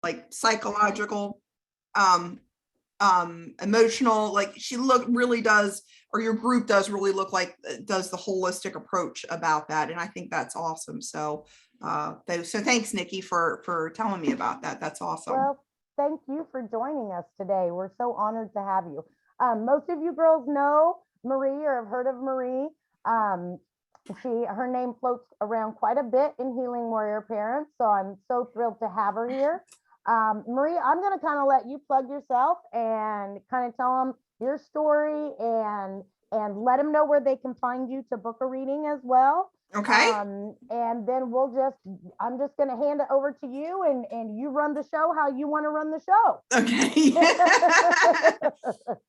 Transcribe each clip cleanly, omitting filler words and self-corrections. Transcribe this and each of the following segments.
like psychological, emotional, like she really does, or your group does really look like does the holistic approach about that. And I think that's awesome. So so thanks, Nikki, for telling me about that. That's awesome. Well, thank you for joining us today. We're so honored to have you. Most of you girls know Marie or have heard of Marie. Her name floats around quite a bit in Healing Warrior Parents, so I'm so thrilled to have her here. Marie, I'm going to kind of let you plug yourself and kind of tell them your story and let them know where they can find you to book a reading as well. Okay. And then I'm just going to hand it over to you and you run the show how you want to run the show. Okay.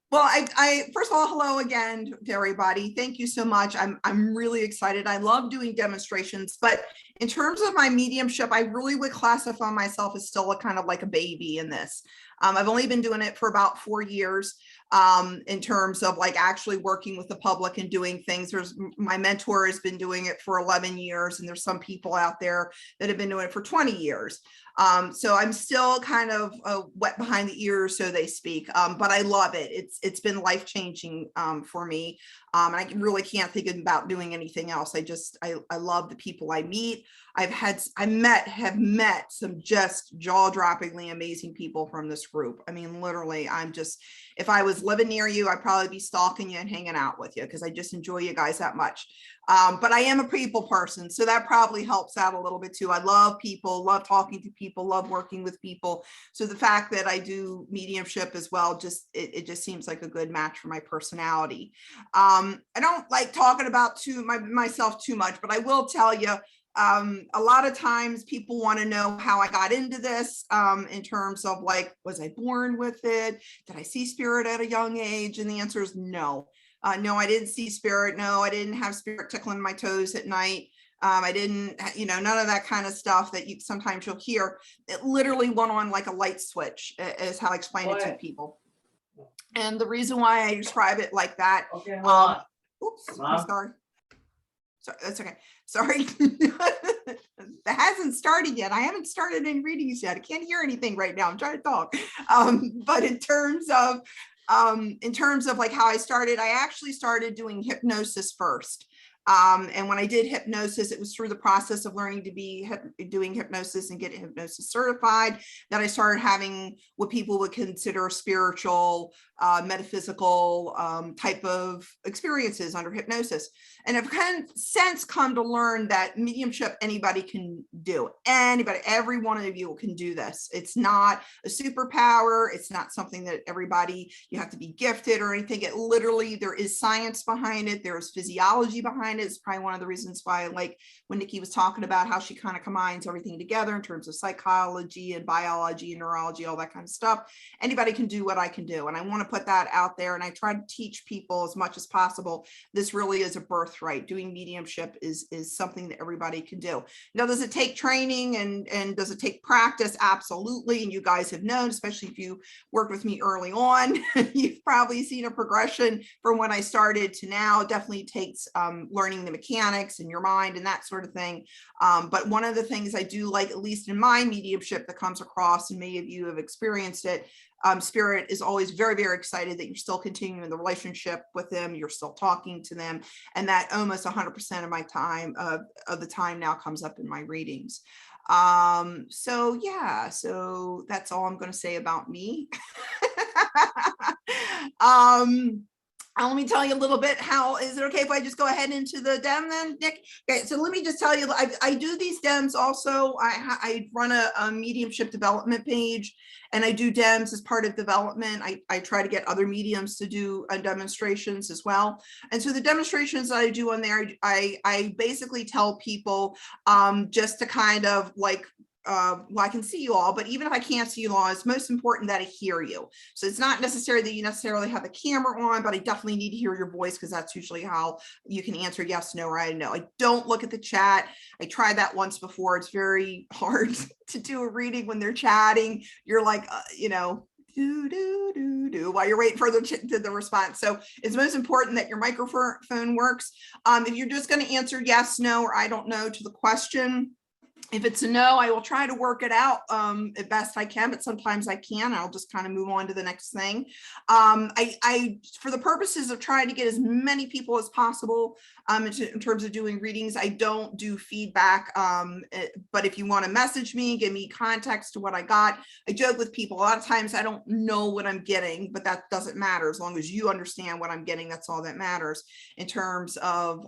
Well, I first of all, hello again to everybody. Thank you so much. I'm really excited. I love doing demonstrations, but in terms of my mediumship, I really would classify myself as still a kind of like a baby in this. I've only been doing it for about 4 years. In terms of like actually working with the public and doing things. My mentor has been doing it for 11 years, and there's some people out there that have been doing it for 20 years. So I'm still kind of wet behind the ears, so they speak, but I love it. It's been life-changing for me. And I really can't think about doing anything else. I love the people I meet. Have met some just jaw-droppingly amazing people from this group. I mean, literally, if I was living near you, I'd probably be stalking you and hanging out with you because I just enjoy you guys that much. But I am a people person, so that probably helps out a little bit too. I love people, love talking to people, love working with people. So the fact that I do mediumship as well, it just seems like a good match for my personality. I don't like talking about myself too much, but I will tell you, a lot of times people want to know how I got into this, in terms of like, was I born with it? Did I see spirit at a young age? And the answer is no. No, I didn't see spirit. No, I didn't have spirit tickling my toes at night. I didn't, none of that kind of stuff that sometimes you'll hear. It literally went on like a light switch, is how I explain it to people. And the reason why I describe it like that, oops, I'm sorry. So that's okay. Sorry. That hasn't started yet. I haven't started any readings yet. I can't hear anything right now. I'm trying to talk. But in terms of like how I started, I actually started doing hypnosis first. And when I did hypnosis, it was through the process of learning to be doing hypnosis and getting hypnosis certified that I started having what people would consider spiritual, metaphysical type of experiences under hypnosis. And I've kind of since come to learn that mediumship, anybody can do. Anybody, every one of you can do this. It's not a superpower. It's not something that you have to be gifted or anything. It literally, there is science behind it. There's physiology behind it. It's probably one of the reasons why, like when Nikki was talking about how she kind of combines everything together in terms of psychology and biology and neurology, all that kind of stuff. Anybody can do what I can do. And I want to put that out there. And I try to teach people as much as possible. This really is a birthright. Doing mediumship is something that everybody can do. Now, does it take training and does it take practice? Absolutely. And you guys have known, especially if you worked with me early on, you've probably seen a progression from when I started to now. It definitely takes learning the mechanics in your mind and that sort of thing. But one of the things I do like, at least in my mediumship, that comes across, and many of you have experienced it, spirit is always very, very excited that you're still continuing the relationship with them. You're still talking to them. And that almost 100% of my time of the time now comes up in my readings. So yeah, so that's all I'm going to say about me. Let me tell you a little bit. Is it okay if I just go ahead into the DEM then, Nick? Okay, so let me just tell you, I do these DEMs also. I run a mediumship development page, and I do DEMs as part of development. I try to get other mediums to do demonstrations as well. And so the demonstrations that I do on there, I basically tell people just to kind of like, well, I can see you all, but even if I can't see you all, it's most important that I hear you. So it's not necessary that you necessarily have the camera on, but I definitely need to hear your voice, because that's usually how you can answer yes, no, or I know. I don't look at the chat. I tried that once before. It's very hard to do a reading when they're chatting. You're like, while you're waiting for the response. So it's most important that your microphone works. If you're just going to answer yes, no, or I don't know to the question, If it's a no, I will try to work it out as best I can, but sometimes I can. I'll just kind of move on to the next thing. For the purposes of trying to get as many people as possible in terms of doing readings, I don't do feedback. But if you want to message me, give me context to what I got. I joke with people a lot of times I don't know what I'm getting, but that doesn't matter as long as you understand what I'm getting. That's all that matters in terms of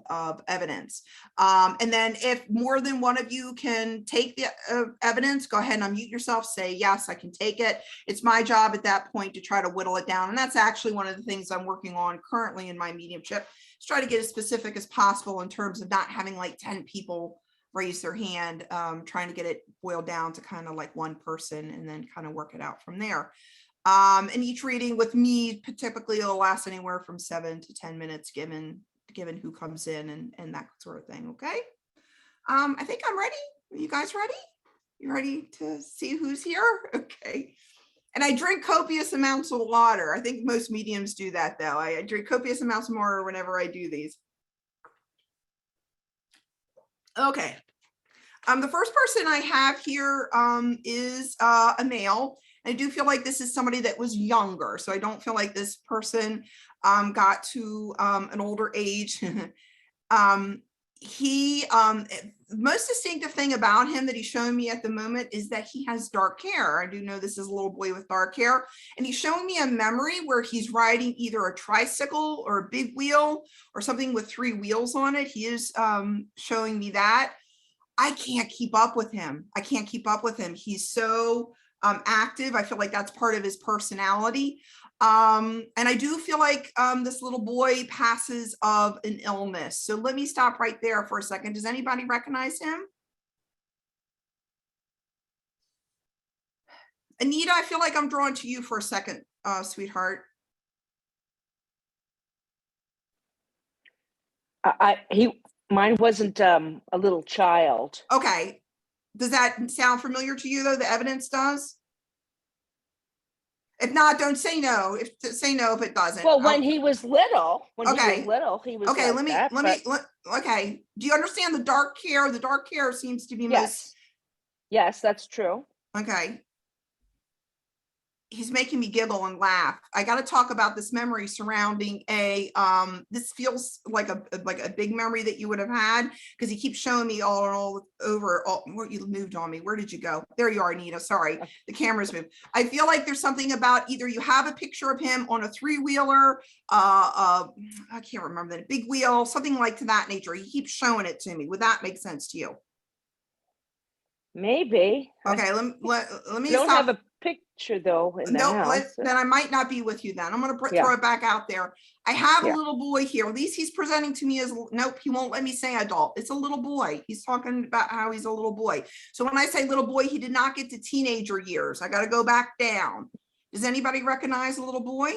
evidence. And then if more than one of you can take the evidence, go ahead and unmute yourself, say, yes, I can take it. It's my job at that point to try to whittle it down. And that's actually one of the things I'm working on currently in my mediumship, is try to get as specific as possible in terms of not having like 10 people raise their hand, trying to get it boiled down to kind of like one person and then kind of work it out from there. And each reading with me typically will last anywhere from 7 to 10 minutes, given who comes in and that sort of thing. Okay. I think I'm ready. Are you guys ready? You ready to see who's here? Okay. And I drink copious amounts of water. I think most mediums do that though. I drink copious amounts of water whenever I do these. Okay. The first person I have here is a male. I do feel like this is somebody that was younger. So I don't feel like this person got to an older age. The most distinctive thing about him that he's showing me at the moment is that he has dark hair. I do know this is a little boy with dark hair, and he's showing me a memory where he's riding either a tricycle or a big wheel or something with 3 wheels on it. He is showing me that. I can't keep up with him. I can't keep up with him. He's so active. I feel like that's part of his personality. And I do feel like this little boy passes of an illness. So let me stop right there for a second. Does anybody recognize him? Anita, I feel like I'm drawn to you for a second, sweetheart. Mine wasn't a little child. Okay. Does that sound familiar to you though? The evidence does? If not, don't say no. Say no if it doesn't. Well, when he was little, he was okay. like Okay. Do you understand the dark hair? The dark hair seems to be yes, that's true. Okay. He's making me giggle and laugh. I got to talk about this memory surrounding this feels like a big memory that you would have had, because he keeps showing me all over. Where you moved on me. Where did you go? There you are, Anita. Sorry, the camera's moved. I feel like there's something about either you have a picture of him on a 3-wheeler, I can't remember that, big wheel, something like to that nature. He keeps showing it to me. Would that make sense to you? Maybe. Okay, let me don't stop. have a picture though in the house. Then I might not be with you then. I'm going to throw it back out there. I have a little boy here. At least he's presenting to me as, nope, he won't let me say adult. It's a little boy. He's talking about how he's a little boy. So when I say little boy, he did not get to teenager years. I got to go back down. Does anybody recognize a little boy?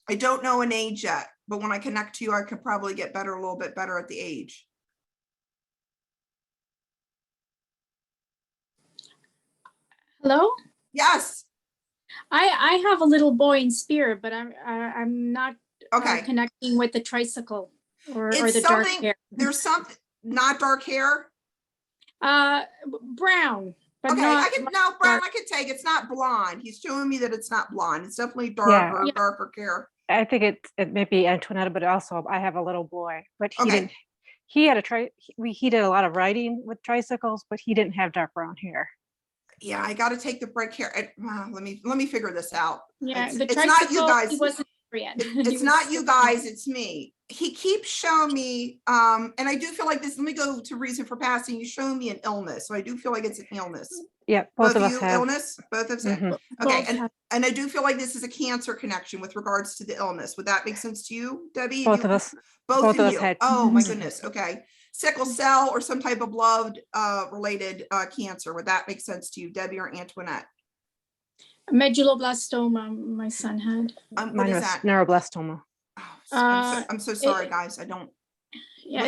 I don't know an age yet, but when I connect to you, I could probably get a little bit better at the age. Hello? Yes. I have a little boy in spirit, but I'm not connecting with the tricycle or the dark hair. There's something, not dark hair. Brown. But okay, not, brown. I can take. It's not blonde. He's showing me that it's not blonde. It's definitely darker hair. I think it may be Antoinette, but also I have a little boy, but he didn't. He had he did a lot of riding with tricycles, but he didn't have dark brown hair. Yeah, I got to take the break here. Let me figure this out. Yeah, it's not you guys. He wasn't yet. It's not you guys. It's me. He keeps showing me, and I do feel like this. Let me go to reason for passing. You showing me an illness, so I do feel like it's an illness. Yeah, both of us have illness. Both of us. Okay, and I do feel like this is a cancer connection with regards to the illness. Would that make sense to you, Debbie? Both of us. Both of us had. Oh my goodness. Okay. Sickle cell or some type of blood related cancer. Would that make sense to you, Debbie or Antoinette? Medulloblastoma, my son had. What is that? Neuroblastoma. Oh, I'm so sorry, guys. I don't. Yeah,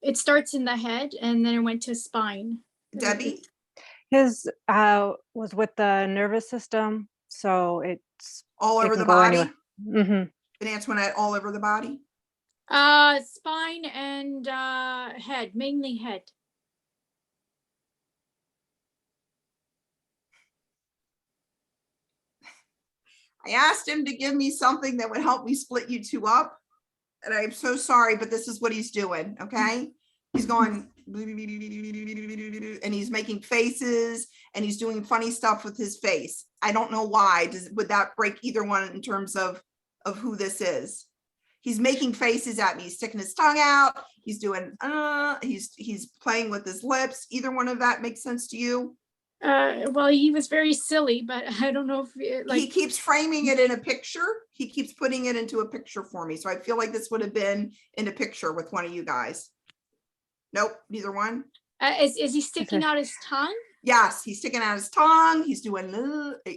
it starts in the head and then it went to spine. Debbie? His was with the nervous system, so it's all over the body. Mm-hmm. And Antoinette, all over the body. Spine and head, mainly head. I asked him to give me something that would help me split you two up. And I'm so sorry, but this is what he's doing, okay? He's going, and he's making faces, and he's doing funny stuff with his face. I don't know why. Would that break either one in terms of who this is? He's making faces at me. He's sticking his tongue out. He's doing, he's playing with his lips. Either one of that makes sense to you? Well, he was very silly, but I don't know if He keeps framing it in a picture. He keeps putting it into a picture for me. So I feel like this would have been in a picture with one of you guys. Nope, neither one. is he sticking out his tongue? Yes, he's sticking out his tongue. He's doing,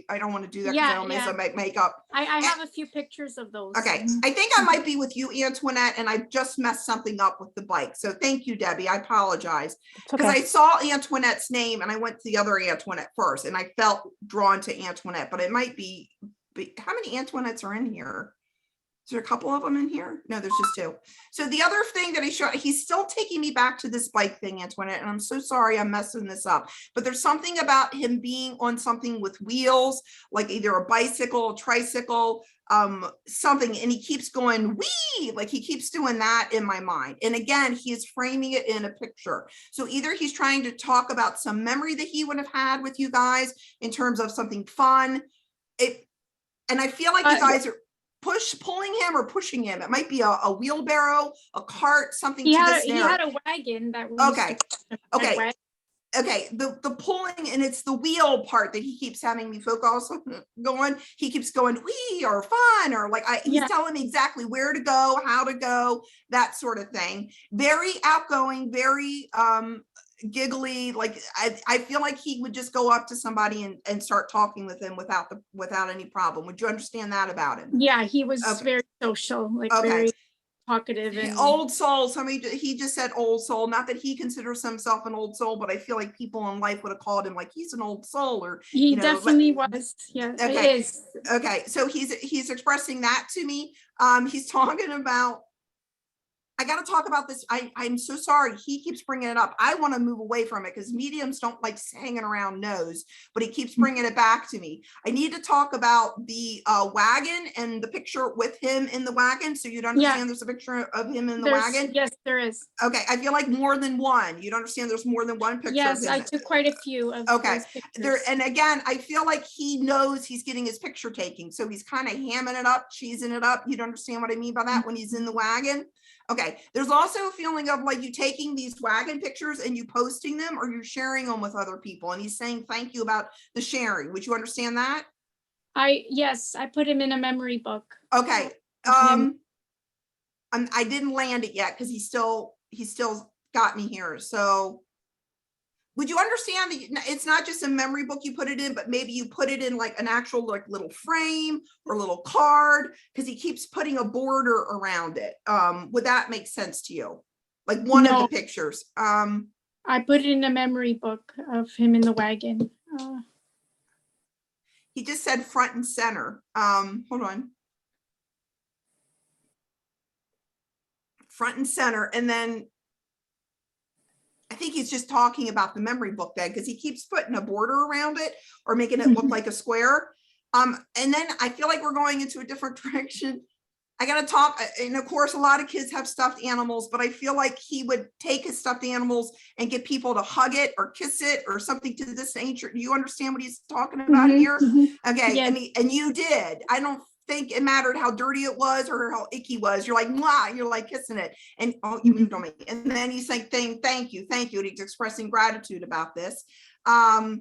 I don't want to do that because I don't miss my makeup. I have a few pictures of those. Okay, I think I might be with you, Antoinette, and I just messed something up with the bike. So thank you, Debbie. I apologize. Because I saw Antoinette's name and I went to the other Antoinette first and I felt drawn to Antoinette, but it might be how many Antoinettes are in here? Is there a couple of them in here? No, there's just two. So the other thing that he's still taking me back to this bike thing, Antoinette, and I'm so sorry I'm messing this up, but there's something about him being on something with wheels, like either a bicycle, a tricycle, something, and he keeps going, wee, like he keeps doing that in my mind. And again, he is framing it in a picture. So either he's trying to talk about some memory that he would have had with you guys in terms of something fun. And I feel like you guys are pulling him or pushing him. It might be a wheelbarrow, a cart, something. He had a wagon that was okay. The pulling, and it's the wheel part that he keeps having me focus on. He keeps going, wee, or fun, or like he's telling me exactly where to go, how to go, that sort of thing. Very outgoing, very giggly. Like I feel like he would just go up to somebody and start talking with him without any problem. Would you understand that about him? Yeah, he was very social, like very talkative and old soul. He just said old soul. Not that he considers himself an old soul, but I feel like people in life would have called him like he's an old soul, or he definitely was. Yeah, okay. It is. Okay, so he's expressing that to me. He's talking about, I got to talk about this. I'm so sorry. He keeps bringing it up. I want to move away from it because mediums don't like hanging around nose, but he keeps bringing it back to me. I need to talk about the wagon and the picture with him in the wagon. So you'd understand there's a picture of him in the wagon. Yes, there is. Okay. I feel like more than one. You'd understand there's more than one picture. Yes, I took quite a few of those pictures. And again, I feel like he knows he's getting his picture taken. So he's kind of hamming it up, cheesing it up. You'd understand what I mean by that when he's in the wagon. Okay, there's also a feeling of like you taking these wagon pictures and you posting them, or you're sharing them with other people. And he's saying thank you about the sharing. Would you understand that? Yes, I put him in a memory book. Okay. I didn't land it yet because he still got me here. So would you understand that it's not just a memory book you put it in, but maybe you put it in like an actual like little frame or little card, because he keeps putting a border around it. Would that make sense to you? Like one of the pictures. I put it in a memory book of him in the wagon. He just said front and center. Hold on. Front and center. And then I think he's just talking about the memory book then, because he keeps putting a border around it or making it look like a square. And then I feel like we're going into a different direction. I got to talk. And of course, a lot of kids have stuffed animals, but I feel like he would take his stuffed animals and get people to hug it or kiss it or something to this nature. Do you understand what he's talking about here? Okay. Yes. And you did. I don't think it mattered how dirty it was or how icky it was. You're like, mwah, you're like kissing it. And you moved on me. And then he's saying, thank you. And he's expressing gratitude about this. I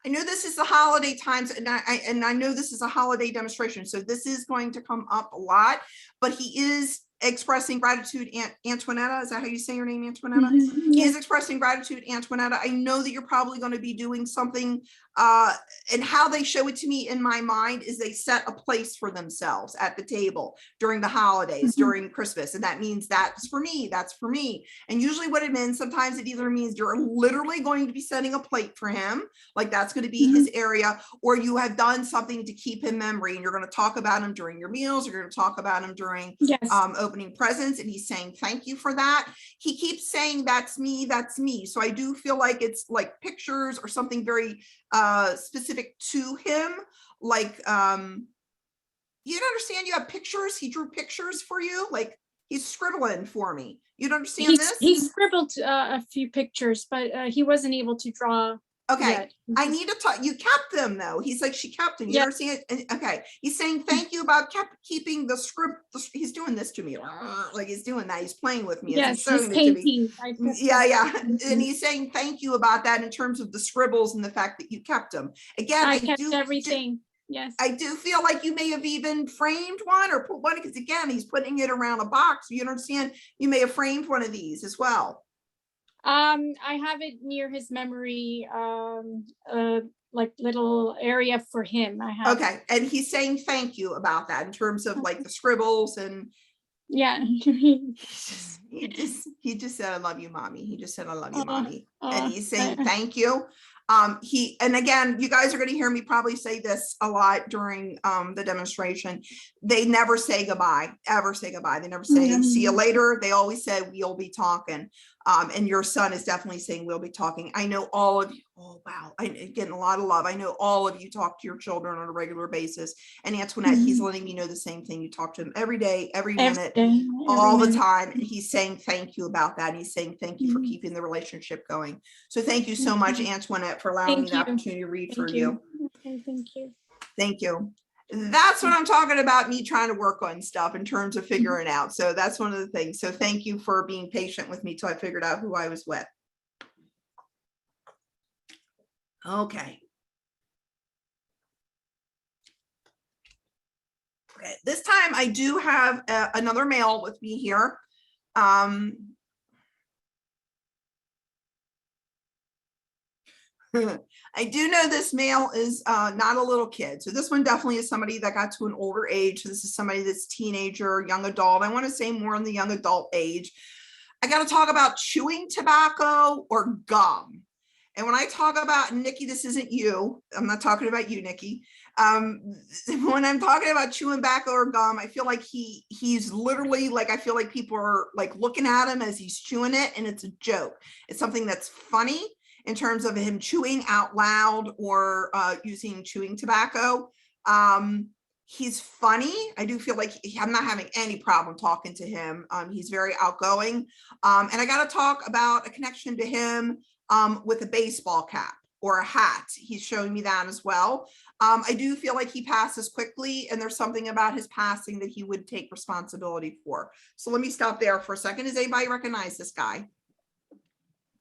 know this is the holiday times, and I know this is a holiday demonstration, so this is going to come up a lot, but he is expressing gratitude. Antoinetta, is that how you say your name, Antoinetta? He is expressing gratitude, Antoinetta. I know that you're probably going to be doing something, and how they show it to me in my mind is they set a place for themselves at the table during the holidays, during Christmas, and that means that's for me, that's for me. And usually what it means, sometimes it either means you're literally going to be setting a plate for him, like that's going to be his area, or you have done something to keep him memory, and you're going to talk about him during your meals, you're going to talk about him during opening presents, and he's saying thank you for that. He keeps saying that's me, that's me. So I do feel like it's like pictures or something very specific to him. Like, you don't understand, you have pictures, he drew pictures for you, like he's scribbling for me. You don't understand this? He scribbled a few pictures, but he wasn't able to draw. Okay, yet. I need to talk. You kept them though. He's like, she kept them. You Yeah. understand? Okay, he's saying thank you about keeping the script. He's doing this to me, like he's doing that. He's playing with me. Yes, He's showing he's it to me. painting. Yeah. And he's saying thank you about that in terms of the scribbles and the fact that you kept them. Again, I kept everything. Yes. I do feel like you may have even framed one or put one, because again, he's putting it around a box. You understand? You may have framed one of these as well. I have it near his memory, like little area for him. I have. Okay, and he's saying thank you about that in terms of like the scribbles and. Yeah. he just said, I love you, mommy. He just said, I love you, mommy. And he's saying thank you. And again, you guys are going to hear me probably say this a lot during the demonstration. They never say goodbye, ever say goodbye. They never say see you later. They always say we'll be talking. And your son is definitely saying we'll be talking. I know all of you. Oh, wow. I'm getting a lot of love. I know all of you talk to your children on a regular basis. And Antoinette, he's letting me know the same thing. You talk to him every day, every minute, all the time. And he's saying thank you about that. And he's saying thank you for keeping the relationship going. So thank you so much, Antoinette, for allowing me the opportunity to read for you. Okay, thank you. Thank you. That's what I'm talking about, me trying to work on stuff in terms of figuring out. So that's one of the things. So thank you for being patient with me till I figured out who I was with. Okay. Okay, this time I do have another male with me here. I do know this male is not a little kid. So this one definitely is somebody that got to an older age. So this is somebody that's teenager, young adult. I want to say more in the young adult age. I got to talk about chewing tobacco or gum. And when I talk about, Nikki, this isn't you. I'm not talking about you, Nikki. When I'm talking about chewing tobacco or gum, I feel like he's literally like, I feel like people are like looking at him as he's chewing it, and it's a joke. It's something that's funny in terms of him chewing out loud or using chewing tobacco. He's funny. I do feel like I'm not having any problem talking to him. He's very outgoing. And I got to talk about a connection to him with a baseball cap or a hat. He's showing me that as well. I do feel like he passes quickly, and there's something about his passing that he would take responsibility for. So let me stop there for a second. Does anybody recognize this guy?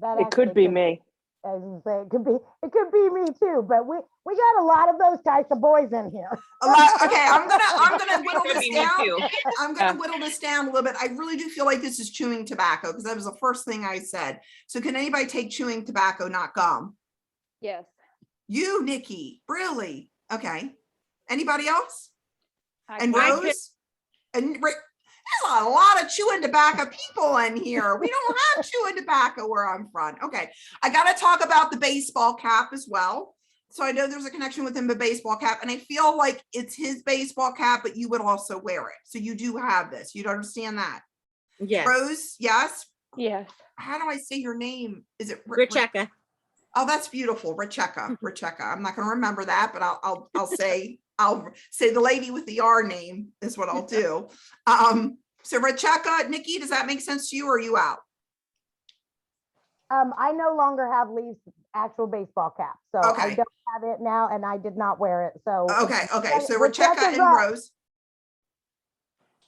It could be me. As you say, it could be me too, but we got a lot of those types of boys in here. A lot. Okay, I'm gonna whittle this down. I'm gonna whittle this down a little bit. I really do feel like this is chewing tobacco, because that was the first thing I said. So can anybody take chewing tobacco, not gum? Yes. You, Nikki, really? Okay. Anybody else? And I Rose? And there's a lot of chewing tobacco people in here. We don't have chewing tobacco where I'm from. Okay. I got to talk about the baseball cap as well. So I know there's a connection with him, the baseball cap, and I feel like it's his baseball cap, but you would also wear it. So you do have this. You'd understand that. Yes. Rose, yes? Yes. How do I say your name? Is it Richeka? Oh, that's beautiful. Richeka. I'm not going to remember that, but I'll say the lady with the R name is what I'll do. So Richeka, Nikki, does that make sense to you, or are you out? I no longer have Lee's actual baseball cap, so Okay. I don't have it now, and I did not wear it. So Okay. So Richeka's Richeka and up. Rose.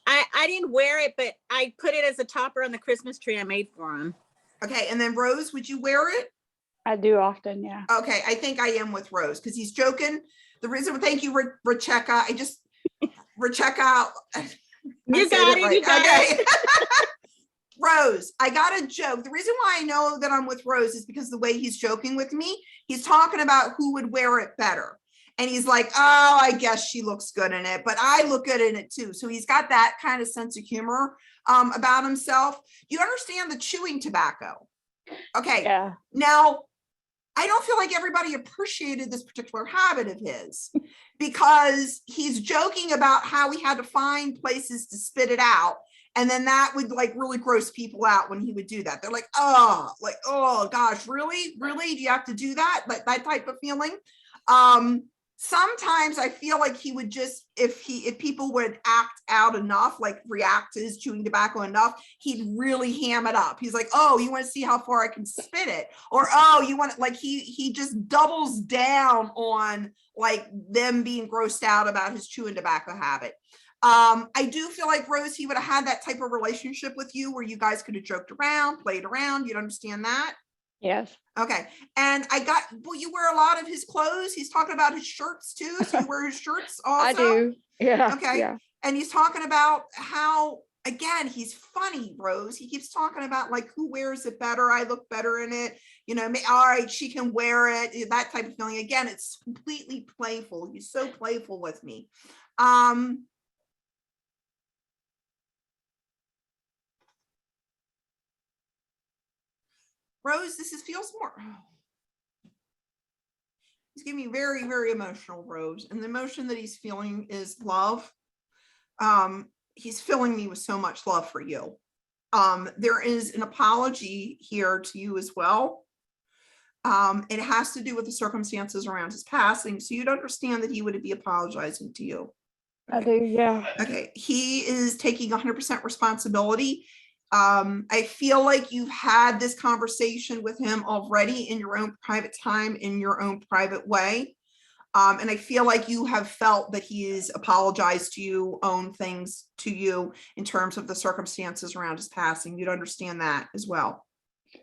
I didn't wear it, but I put it as a topper on the Christmas tree I made for him. Okay, and then Rose, would you wear it? I do often, yeah. Okay, I think I am with Rose because he's joking. The reason, thank you, Richeka. Richeka. You got it. You got it. Rose, I got a joke. The reason why I know that I'm with Rose is because the way he's joking with me, he's talking about who would wear it better. And he's like, oh, I guess she looks good in it, but I look good in it too. So he's got that kind of sense of humor about himself. You understand the chewing tobacco? Okay. Yeah. Now, I don't feel like everybody appreciated this particular habit of his because he's joking about how he had to find places to spit it out. And then that would like really gross people out when he would do that. They're like, oh gosh, really? Really? Do you have to do that? Like that type of feeling. Sometimes I feel like he would just, if people would act out enough, like react to his chewing tobacco enough, he'd really ham it up. He's like, oh, you want to see how far I can spit it? Or, oh, you want, like, he just doubles down on like them being grossed out about his chewing tobacco habit. I do feel like, Rose, he would have had that type of relationship with you where you guys could have joked around, played around. You'd understand that? Yes. Okay. And you wear a lot of his clothes. He's talking about his shirts too. So you wear his shirts also? I do. Yeah. Okay. Yeah. And he's talking about how, again, he's funny, Rose. He keeps talking about like, who wears it better? I look better in it. You know, all right, she can wear it. That type of feeling. Again, it's completely playful. He's so playful with me. Rose, feels more. He's giving me very, very emotional, Rose. And the emotion that he's feeling is love. He's filling me with so much love for you. There is an apology here to you as well. It has to do with the circumstances around his passing. So you'd understand that he would be apologizing to you. Okay. I do. Yeah. Okay. He is taking 100% responsibility. I feel like you've had this conversation with him already in your own private time, in your own private way. And I feel like you have felt that he has apologized to you, owned things to you in terms of the circumstances around his passing. You'd understand that as well.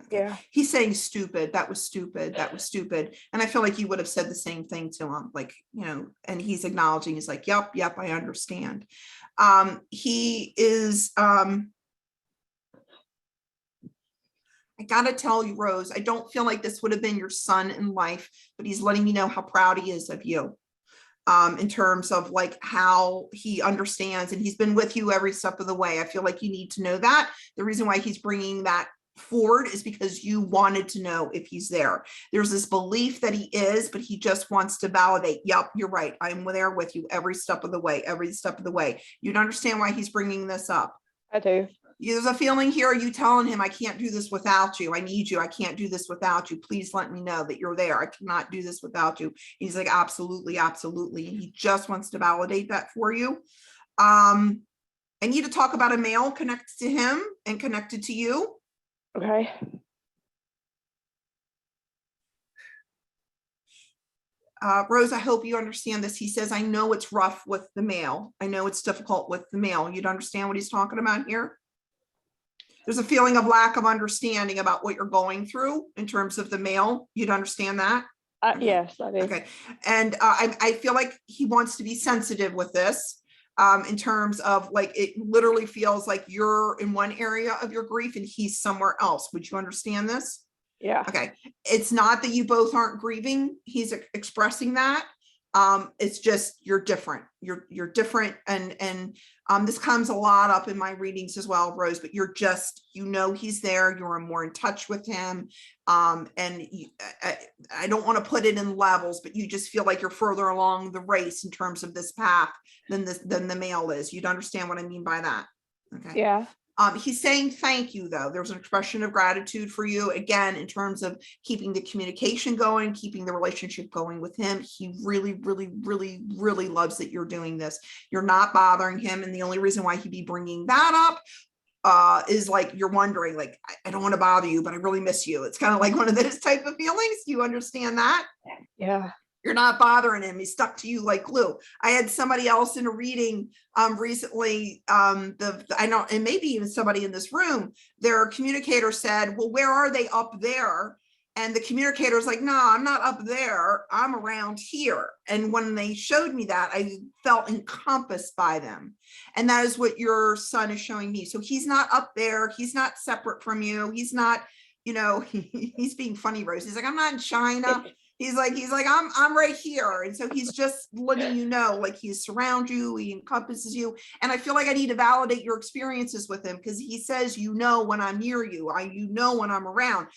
Yeah. He's saying stupid. That was stupid. That was stupid. And I feel like you would have said the same thing to him, like, you know, and he's acknowledging, he's like, yep, I understand. He is, I gotta tell you, Rose, I don't feel like this would have been your son in life, but he's letting me know how proud he is of you. In terms of like how he understands, and he's been with you every step of the way. I feel like you need to know that. The reason why he's bringing that forward is because you wanted to know if he's there. There's this belief that he is, but he just wants to validate. Yep, you're right. I'm there with you every step of the way, every step of the way. You'd understand why he's bringing this up. I do. There's a feeling here, you telling him, I can't do this without you. I need you. I can't do this without you. Please let me know that you're there. I cannot do this without you. He's like, absolutely, absolutely. And he just wants to validate that for you. I need to talk about a male connected to him and connected to you. Okay. Rose, I hope you understand this. He says, I know it's rough with the male. I know it's difficult with the male. You'd understand what he's talking about here? There's a feeling of lack of understanding about what you're going through in terms of the male. You'd understand that? Yes, I do. Okay. And I feel like he wants to be sensitive with this in terms of like, it literally feels like you're in one area of your grief and he's somewhere else. Would you understand this? Yeah. Okay. It's not that you both aren't grieving. He's expressing that. It's just, you're different. You're different. And this comes a lot up in my readings as well, Rose, but you're just, you know, he's there. You're more in touch with him. And I don't want to put it in levels, but you just feel like you're further along the race in terms of this path than the male is. You'd understand what I mean by that. Okay. Yeah. He's saying thank you, though. There's an expression of gratitude for you, again, in terms of keeping the communication going, keeping the relationship going with him. He really, really, really, really loves that you're doing this. You're not bothering him. And the only reason why he'd be bringing that up is like, you're wondering, like, I don't want to bother you, but I really miss you. It's kind of like one of those type of feelings. You understand that? Yeah. You're not bothering him. He's stuck to you like glue. I had somebody else in a reading recently, I know, and maybe even somebody in this room, their communicator said, well, where are they up there? And the communicator's like, no, I'm not up there. I'm around here. And when they showed me that, I felt encompassed by them. And that is what your son is showing me. So he's not up there. He's not separate from you. He's not, you know, he's being funny, Rose. He's like, I'm not in China. He's like, I'm right here. And so he's just letting you know, like he surrounds you, he encompasses you. And I feel like I need to validate your experiences with him because he says, you know, when I'm near you, you know, when I'm around.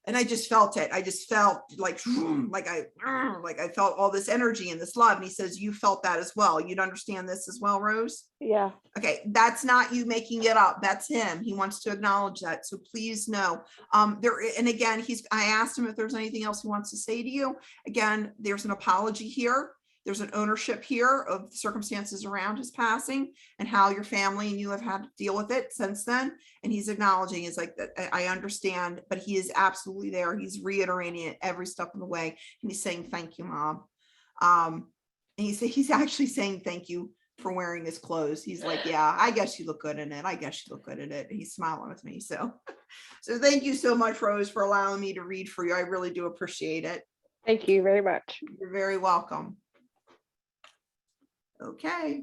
And I just felt it. I just felt like I felt all this energy and this love. And he says, you felt that as well. You'd understand this as well, Rose? Yeah. Okay, that's not you making it up. That's him. He wants to acknowledge that. So please know. And again, I asked him if there's anything else he wants to say to you. Again, there's an apology here. There's an ownership here of the circumstances around his passing and how your family and you have had to deal with it since then. And he's acknowledging, is like that. I understand, but he is absolutely there. He's reiterating it every step of the way. And he's saying, thank you, Mom. And he's actually saying thank you for wearing his clothes. He's like, yeah, I guess you look good in it. I guess you look good in it. He's smiling with me. So thank you so much, Rose, for allowing me to read for you. I really do appreciate it. Thank you very much. You're very welcome. Okay.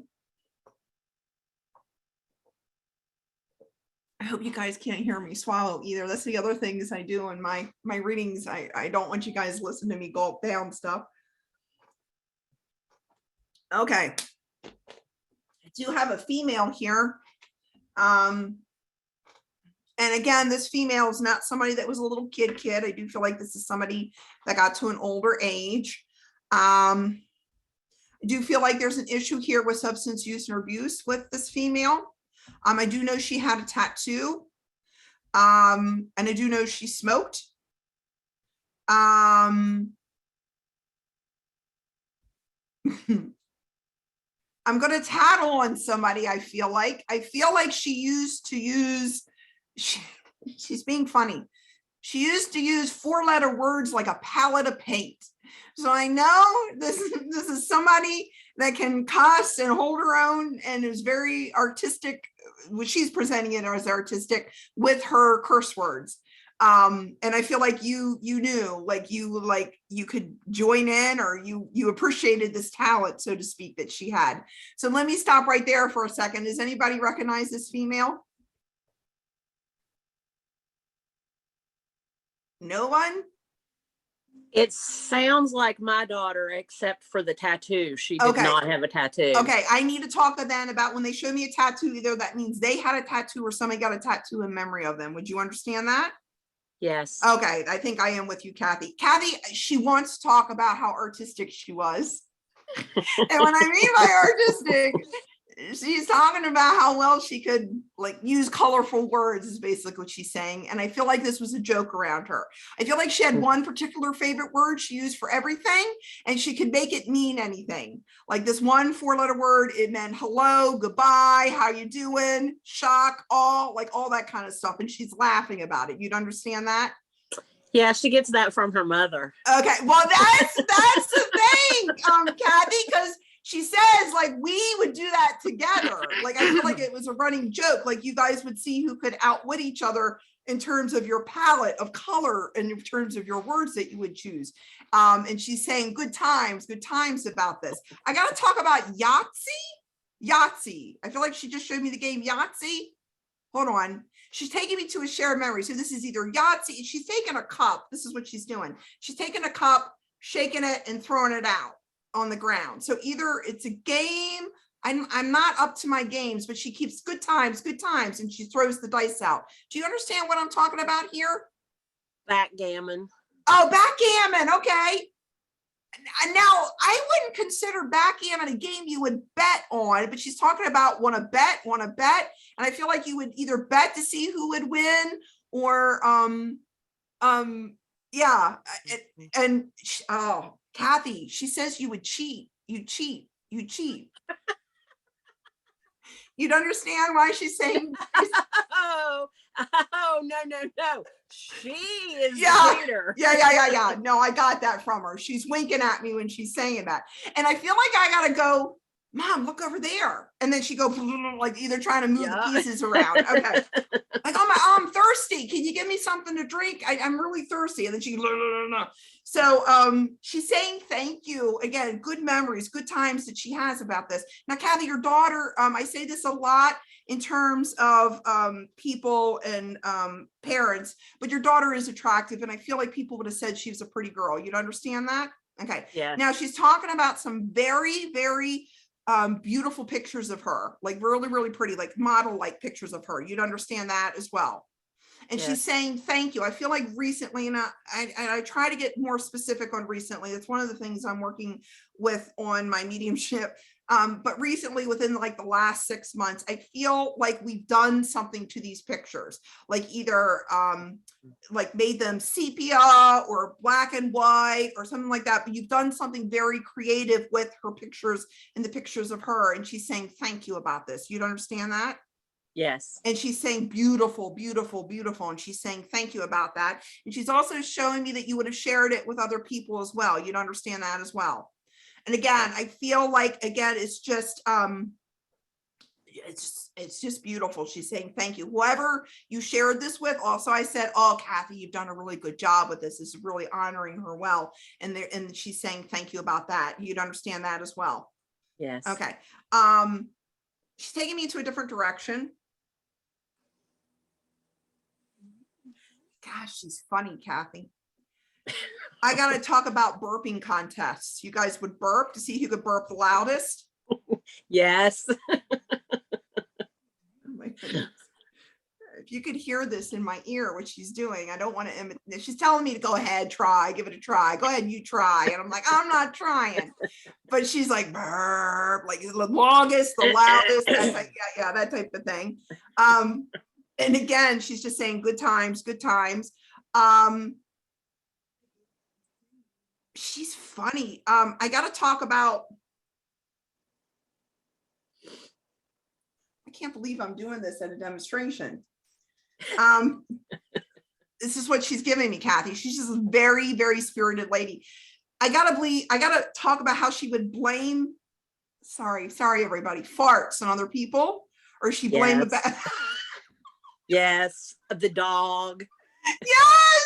I hope you guys can't hear me swallow either. That's the other things I do in my readings. I don't want you guys to listen to me gulp down stuff. Okay. I do have a female here. And again, this female is not somebody that was a little kid. I do feel like this is somebody that got to an older age. I do feel like there's an issue here with substance use and abuse with this female. I do know she had a tattoo. And I do know she smoked. I'm going to tattle on somebody. I feel like she used to use, she's being funny. She used to use 4-letter words like a palette of paint. So I know this is somebody that can cuss and hold her own and is very artistic. Well, she's presenting it as artistic with her curse words. And I feel like you knew, like you could join in, or you appreciated this talent, so to speak, that she had. So let me stop right there for a second. Does anybody recognize this female? No one? It sounds like my daughter, except for the tattoo. She did Okay. not have a tattoo. Okay, I need to talk then about when they show me a tattoo, either that means they had a tattoo or somebody got a tattoo in memory of them. Would you understand that? Yes. Okay, I think I am with you, Kathy. Kathy, she wants to talk about how artistic she was. And when I mean by artistic, she's talking about how well she could like use colorful words is basically what she's saying. And I feel like this was a joke around her. I feel like she had one particular favorite word she used for everything, and she could make it mean anything. Like this one 4-letter word, it meant hello, goodbye, how you doing, shock, all that kind of stuff. And she's laughing about it. You'd understand that? Yeah, she gets that from her mother. Okay, well, that's the thing, Kathy, because she says like we would do that together. Like I feel like it was a running joke. Like you guys would see who could outwit each other in terms of your palette of color and in terms of your words that you would choose. And she's saying good times about this. I got to talk about Yahtzee. I feel like she just showed me the game Yahtzee. Hold on. She's taking me to a shared memory. So this is either Yahtzee. She's taking a cup. This is what she's doing. She's taking a cup, shaking it, and throwing it out on the ground. So either it's a game. I'm not up to my games, but she keeps good times, and she throws the dice out. Do you understand what I'm talking about here? Backgammon. Oh, backgammon. Okay. Now, I wouldn't consider backgammon a game you would bet on, but she's talking about want to bet. And I feel like you would either bet to see who would win or, yeah. And Kathy, she says you would cheat. You cheat. You'd understand why she's saying. Oh, no. She is the cheater. Yeah. No, I got that from her. She's winking at me when she's saying that. And I feel like I got to go, Mom, look over there. And then she go like either trying to move the pieces around. Okay. Like, oh, I'm thirsty. Can you give me something to drink? I'm really thirsty. And then she, so she's saying thank you. Again, good memories, good times that she has about this. Now, Kathy, your daughter, I say this a lot, in terms of people and parents, but your daughter is attractive, and I feel like people would have said she was a pretty girl. You'd understand that? Okay. Yeah. Now she's talking about some very, very beautiful pictures of her, like really, really pretty, like model-like pictures of her. You'd understand that as well. And she's Yes. saying thank you. I feel like recently, and I try to get more specific on recently. It's one of the things I'm working with on my mediumship. But recently, within like the last 6 months, I feel like we've done something to these pictures, like either like made them sepia or black and white or something like that. But you've done something very creative with her pictures and the pictures of her. And she's saying thank you about this. You'd understand that? Yes. And she's saying beautiful, beautiful, beautiful. And she's saying thank you about that. And she's also showing me that you would have shared it with other people as well. You'd understand that as well. And again, I feel like, again, it's just beautiful. She's saying thank you. Whoever you shared this with, also I said, oh, Kathy, you've done a really good job with this. This is really honoring her well. And she's saying thank you about that. You'd understand that as well. Yes. Okay. She's taking me to a different direction. Gosh, she's funny, Kathy. I got to talk about burping contests. You guys would burp to see who could burp the loudest. Yes. Oh my goodness. If you could hear this in my ear, what she's doing, I don't want to imitate. She's telling me to go ahead, try, give it a try. Go ahead, you try. And I'm like, I'm not trying. But she's like, burp, like the longest, the loudest. That's like, yeah, that type of thing. And again, she's just saying good times, good times. She's funny. I got to talk about, I can't believe I'm doing this at a demonstration. This is what she's giving me, Kathy. She's just a very, very spirited lady. I gotta talk about how she would blame, sorry, everybody, farts on other people, or she blame Yes. about. Yes. The dog. Yes,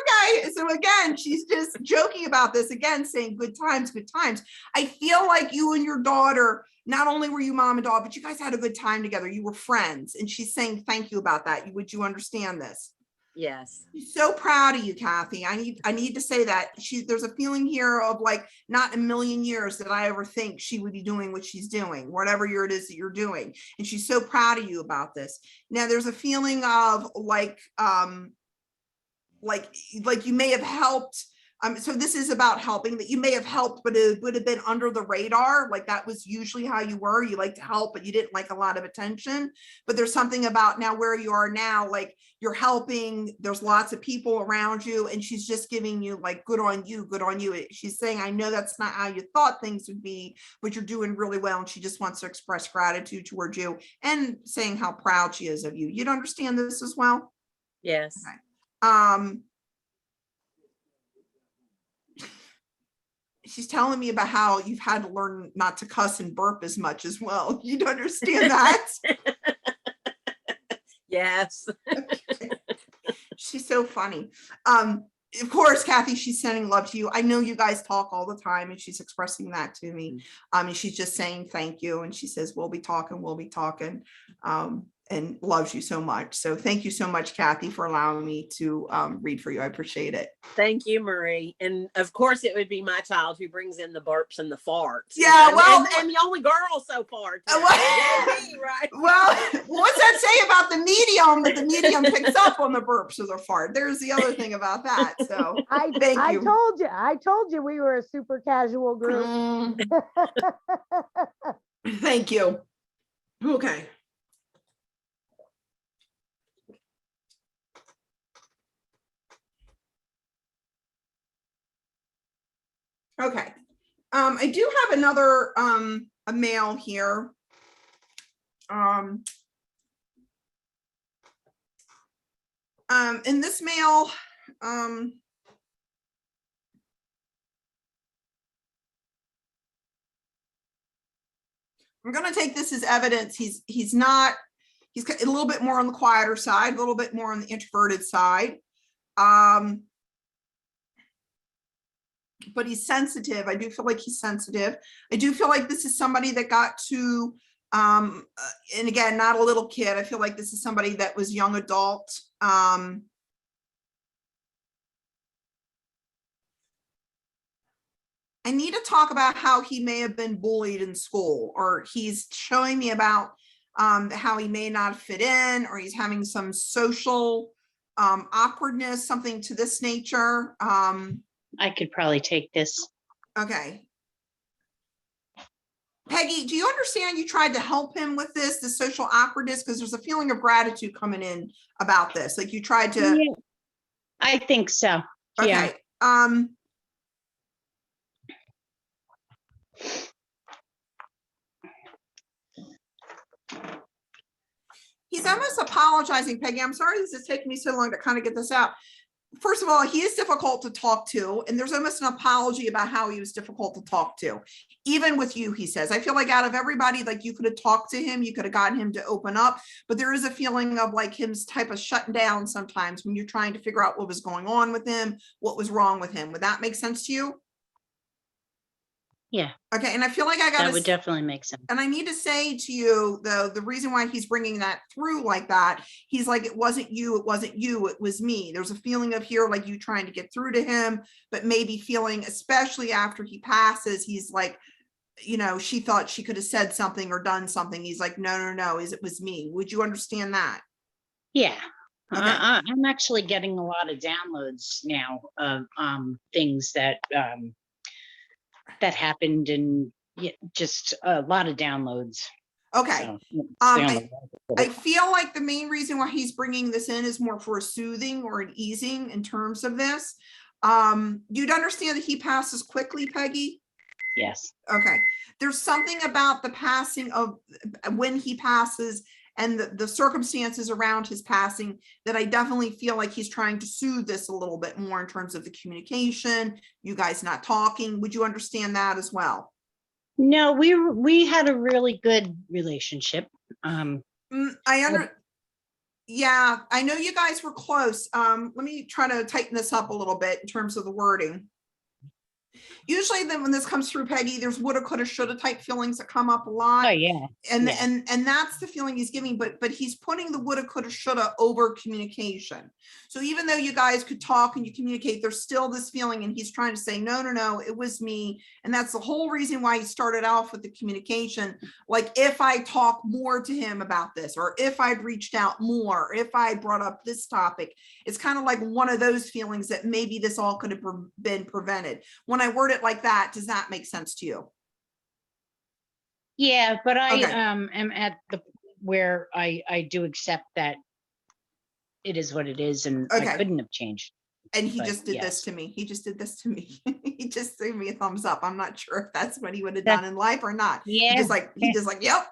okay. So again, she's just joking about this again, saying good times, good times. I feel like you and your daughter, not only were you mom and daughter, but you guys had a good time together. You were friends, and she's saying thank you about that. Would you understand this? Yes. She's so proud of you, Kathy. I need to say that there's a feeling here of like, not in a million years that I ever think she would be doing what she's doing, whatever it is that you're doing. And she's so proud of you about this. Now there's a feeling of like you may have helped. So this is about helping, that you may have helped, but it would have been under the radar. Like that was usually how you were. You like to help, but you didn't like a lot of attention. But there's something about now where you are now, like you're helping, there's lots of people around you, and she's just giving you like, good on you, good on you. She's saying, I know that's not how you thought things would be, but you're doing really well. And she just wants to express gratitude towards you and saying how proud she is of you. You'd understand this as well? Yes. Okay. She's telling me about how you've had to learn not to cuss and burp as much as well. You'd understand that? Yes. Okay. She's so funny. Of course, Kathy, she's sending love to you. I know you guys talk all the time, and she's expressing that to me. And she's just saying thank you. And she says, we'll be talking. And loves you so much. So thank you so much, Kathy, for allowing me to read for you. I appreciate it. Thank you, Marie. And of course, it would be my child who brings in the burps and the farts. Yeah, well, and the only girl so far. Too. Well, Me, right? Well, what's that say about the medium? That the medium picks up on the burps or the fart. There's the other thing about that. So I told you we were a super casual group. Thank you. Okay. Okay. I do have another a mail here. In this mail, I'm going to take this as evidence. He's a little bit more on the quieter side, a little bit more on the introverted side. But he's sensitive. I do feel like he's sensitive. I do feel like this is somebody that got to And again, not a little kid. I feel like this is somebody that was young adult. I need to talk about how he may have been bullied in school, or he's showing me about how he may not fit in, or he's having some social awkwardness, something to this nature. I could probably take this. Okay. Peggy, do you understand you tried to help him with this, the social awkwardness? Because there's a feeling of gratitude coming in about this. Like you tried to. Yeah, I think so. Okay. Yeah. He's almost apologizing, Peggy. I'm sorry this is taking me so long to kind of get this out. First of all, he is difficult to talk to, and there's almost an apology about how he was difficult to talk to. Even with you, he says. I feel like out of everybody, like you could have talked to him, you could have gotten him to open up, but there is a feeling of like him type of shutting down sometimes when you're trying to figure out what was going on with him, what was wrong with him. Would that make sense to you? Yeah. Okay, and I feel like I got that would definitely make sense. And I need to say to you, though, the reason why he's bringing that through like that, he's like, it wasn't you, it was me. There's a feeling of here, like you trying to get through to him, but maybe feeling, especially after he passes, he's like, you know, she thought she could have said something or done something. He's like, no, it was me. Would you understand that? Yeah. Okay. I'm actually getting a lot of downloads now of things that that happened, and just a lot of downloads. Okay. So, I feel like the main reason why he's bringing this in is more for a soothing or an easing in terms of this. You'd understand that he passes quickly, Peggy? Yes. Okay. There's something about the passing of when he passes and the circumstances around his passing that I definitely feel like he's trying to soothe this a little bit more in terms of the communication, you guys not talking. Would you understand that as well? No, we had a really good relationship. Yeah, I know you guys were close. Let me try to tighten this up a little bit in terms of the wording. Usually then when this comes through, Peggy, there's woulda, coulda, shoulda type feelings that come up a lot. Oh yeah. And yeah. and that's the feeling he's giving, but he's putting the woulda, coulda, shoulda over communication. So even though you guys could talk and you communicate, there's still this feeling, and he's trying to say, no, it was me. And that's the whole reason why he started off with the communication. Like if I talk more to him about this, or if I'd reached out more, or if I brought up this topic, it's kind of like one of those feelings that maybe this all could have been prevented. When I word it like that, does that make sense to you? Yeah, but I Okay. am at the where I do accept that it is what it is, and Okay. I couldn't have changed. And he But just did this yes. to me. He just did this to me. He just gave me a thumbs up. I'm not sure if that's what he would have done in life or not. Yeah. He just like, yep.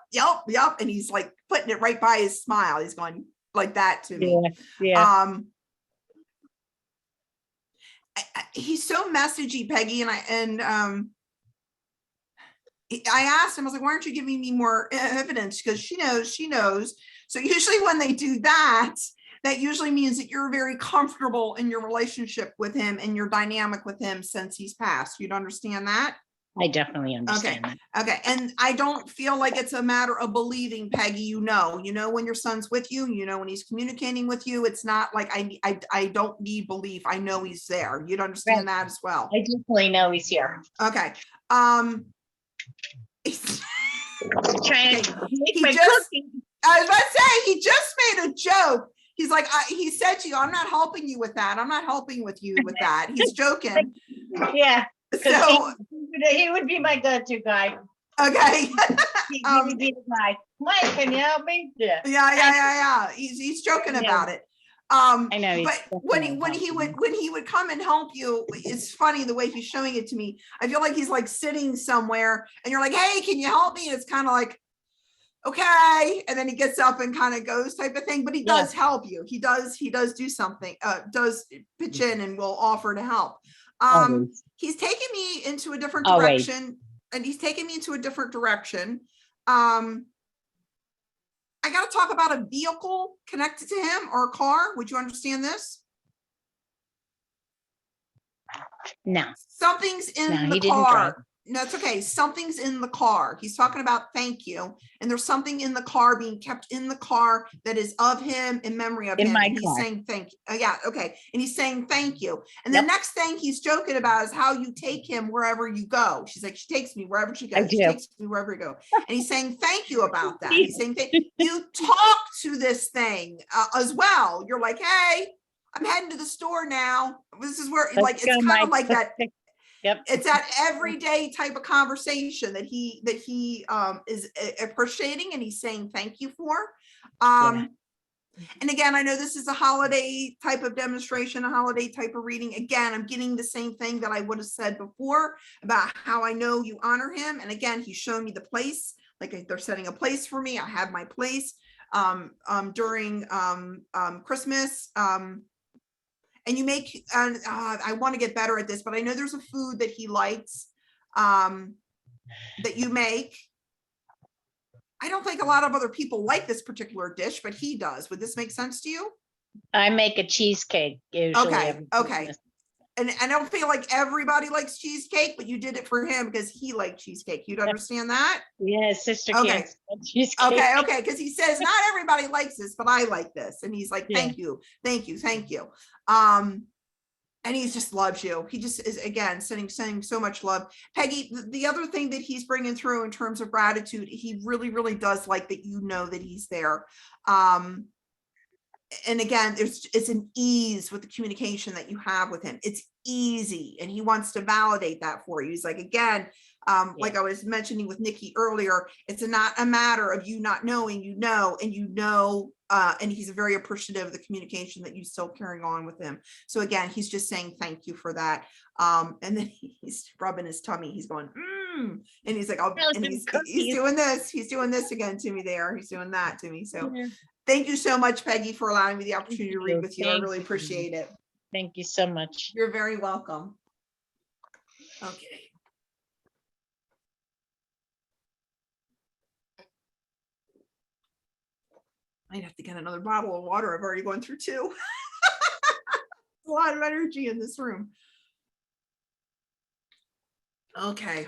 And he's like putting it right by his smile. He's going like that to me. Yeah. He's so messagey, Peggy. And I asked him, I was like, why aren't you giving me more evidence? Because she knows. So usually when they do that, that usually means that you're very comfortable in your relationship with him and your dynamic with him since he's passed. You'd understand that? I definitely understand that. Okay. And I don't feel like it's a matter of believing, Peggy. You know when your son's with you, when he's communicating with you. It's not like I don't need belief. I know he's there. You'd understand that as well. I definitely know he's here. Okay. Trying to make He my just- cookie. I was about to say, he just made a joke. He's like, he said to you, I'm not helping you with that. I'm not helping with you with that. He's joking. Yeah. So, He would be my go-to guy. okay. He would be the guy. Mike, can you help me? Yeah. He's joking about it. I know. But when he would come and help you, it's funny the way he's showing it to me. I feel like he's like sitting somewhere and you're like, hey, can you help me? And it's kind of like, okay. And then he gets up and kind of goes type of thing, but he does help you. He does do something, does pitch in and will offer to help. He's taking me into a different direction I got to talk about a vehicle connected to him or a car. Would you understand this? No. Something's in No, the he didn't car. No, it's okay. Something's in the car. He's talking about thank you. And there's something in the car being kept in the car that is of him, in memory of In him. my And he's car. saying thank you. Yeah, okay. And he's saying thank you. And the Yep. next thing he's joking about is how you take him wherever you go. She's like, she takes me wherever she I goes. She do. takes me wherever you go. And he's saying thank you about that. He's saying you talk to this thing as well. You're like, hey, I'm heading to the store now. This is where Let's like, it's go, kind Mike. of like that. Yep. It's that everyday type of conversation that he is appreciating and he's saying thank you for. And again, I know this is a holiday type of demonstration, a holiday type of reading. Again, I'm getting the same thing that I would have said before about how I know you honor him. And again, he's shown me the place, like they're setting a place for me. I have my place during Christmas. And you make, I want to get better at this, but I know there's a food that he likes that you make. I don't think a lot of other people like this particular dish, but he does. Would this make sense to you? I make a cheesecake usually. Okay, every okay. Christmas. And I don't feel like everybody likes cheesecake, but you did it for him because he liked cheesecake. You'd understand that? Yeah, sister Okay. can't stand cheesecake. Okay, because he says not everybody likes this, but I like this. And he's like, Yeah. thank you. And he just loves you. He just is, again, sending so much love. Peggy, the other thing that he's bringing through in terms of gratitude, he really, really does like that you know that he's there. And again, it's an ease with the communication that you have with him. It's easy, and he wants to validate that for you. He's like, again, like I was mentioning with Nikki earlier, it's not a matter of you not knowing, you know, and he's very appreciative of the communication that you still carrying on with him. So again, he's just saying thank you for that. And then he's rubbing his tummy. He's going, and he's like, oh, and he's doing this again to me there. He's doing that to me. So thank you so much, Peggy, for allowing me the opportunity to read with you. I really appreciate it. Thank you so much. You're very welcome. Okay. I'd have to get another bottle of water. I've already gone through two. A lot of energy in this room. Okay.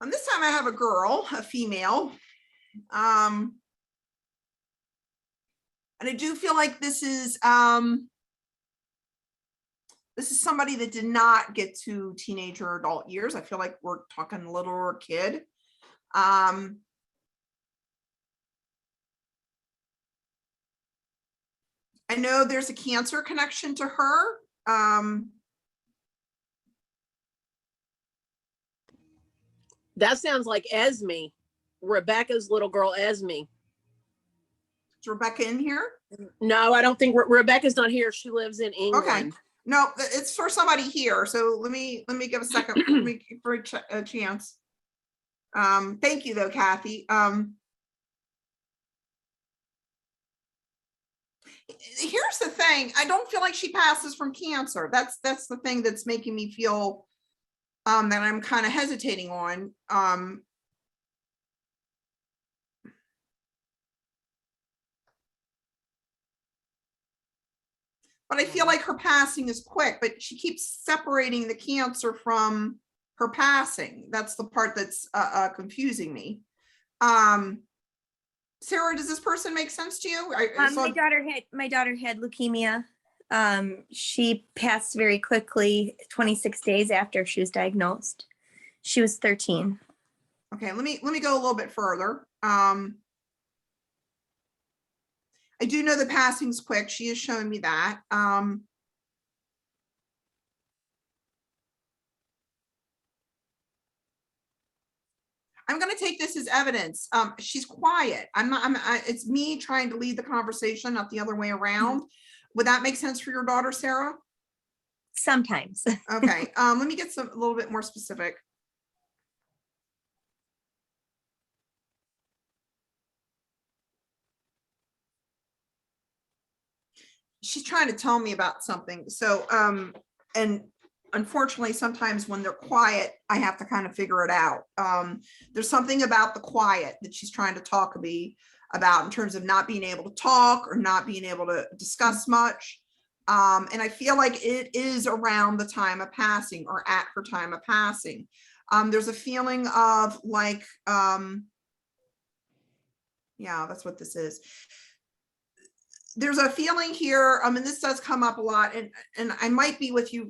And this time I have a girl, a female. And I do feel like this is somebody that did not get to teenage or adult years. I feel like we're talking little or kid. I know there's a Cancer connection to her. That sounds like Esme, Rebecca's little girl, Esme. Is Rebecca in here? No, I don't think Rebecca's not here. She lives in England. Okay. No, it's for somebody here. So let me give a second. Let me give her a chance. Thank you though, Kathy. Here's the thing. I don't feel like she passes from Cancer. That's the thing that's making me feel that I'm kind of hesitating on. But I feel like her passing is quick, but she keeps separating the Cancer from her passing. That's the part that's confusing me. Sarah, does this person make sense to you? My daughter had leukemia. She passed very quickly, 26 days after she was diagnosed. She was 13. Okay, let me go a little bit further. I do know the passing's quick. She is showing me that. I'm going to take this as evidence. She's quiet. It's me trying to lead the conversation, not the other way around. Would that make sense for your daughter, Sarah? Sometimes. Okay. Let me get a little bit more specific. She's trying to tell me about something. So, and unfortunately, sometimes when they're quiet, I have to kind of figure it out. There's something about the quiet that she's trying to talk to me about in terms of not being able to talk or not being able to discuss much. And I feel like it is around the time of passing or at her time of passing. There's a feeling of like, yeah, that's what this is. There's a feeling here, and this does come up a lot, and I might be with you,